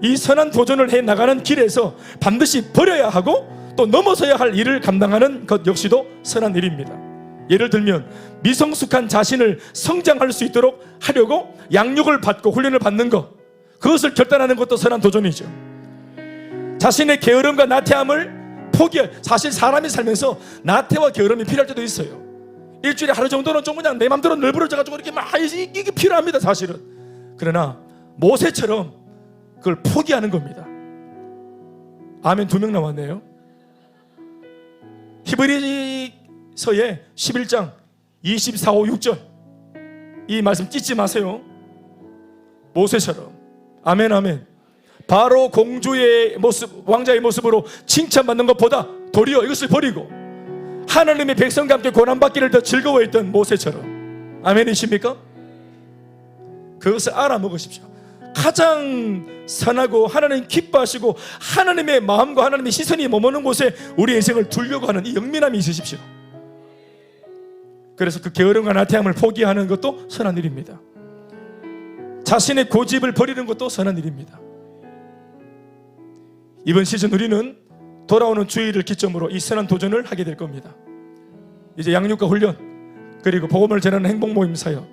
이 선한 도전을 해 나가는 길에서 반드시 버려야 하고 또 넘어서야 할 일을 감당하는 것 역시도 선한 일입니다. 예를 들면 미성숙한 자신을 성장할 수 있도록 하려고 양육을 받고 훈련을 받는 것, 그것을 결단하는 것도 선한 도전이죠. 자신의 게으름과 나태함을 사실 사람이 살면서 나태와 게으름이 필요할 때도 있어요. 일주일에 하루 정도는 좀 그냥 내 맘대로 널브러져가지고 이렇게 막 이게 필요합니다, 사실은. 그러나 모세처럼 그걸 포기하는 겁니다. 아멘. 2명 나왔네요. 히브리서의 11장 24, 5, 6절 이 말씀 찢지 마세요. 모세처럼. 아멘 아멘. 바로 공주의 모습, 왕자의 모습으로 칭찬받는 것보다 도리어 이것을 버리고 하나님의 백성과 함께 고난받기를 더 즐거워했던 모세처럼. 아멘이십니까? 그것을 알아먹으십시오. 가장 선하고 하나님 기뻐하시고 하나님의 마음과 하나님의 시선이 머무는 곳에 우리 인생을 두려고 하는 이 영민함이 있으십시오. 그래서 그 게으름과 나태함을 포기하는 것도 선한 일입니다. 자신의 고집을 버리는 것도 선한 일입니다. 이번 시즌 우리는 돌아오는 주일을 기점으로 이 선한 도전을 하게 될 겁니다. 이제 양육과 훈련 그리고 복음을 전하는 행복 모임 사역,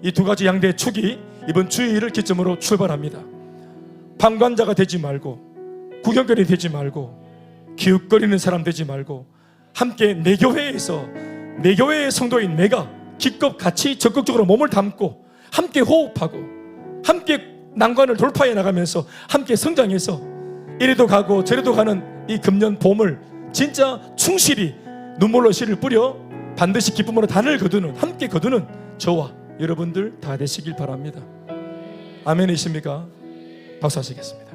이 두 가지 양대의 축이 이번 주일을 기점으로 출발합니다. 방관자가 되지 말고 구경거리 되지 말고 기웃거리는 사람 되지 말고 함께 내 교회에서 내 교회의 성도인 내가 기껏 같이 적극적으로 몸을 담고 함께 호흡하고 함께 난관을 돌파해 나가면서 함께 성장해서 이리도 가고 저리도 가는 이 금년 봄을 진짜 충실히 눈물로 씨를 뿌려 반드시 기쁨으로 단을 거두는, 함께 거두는 저와 여러분들 다 되시길 바랍니다. 아멘이십니까? 박수하시겠습니다.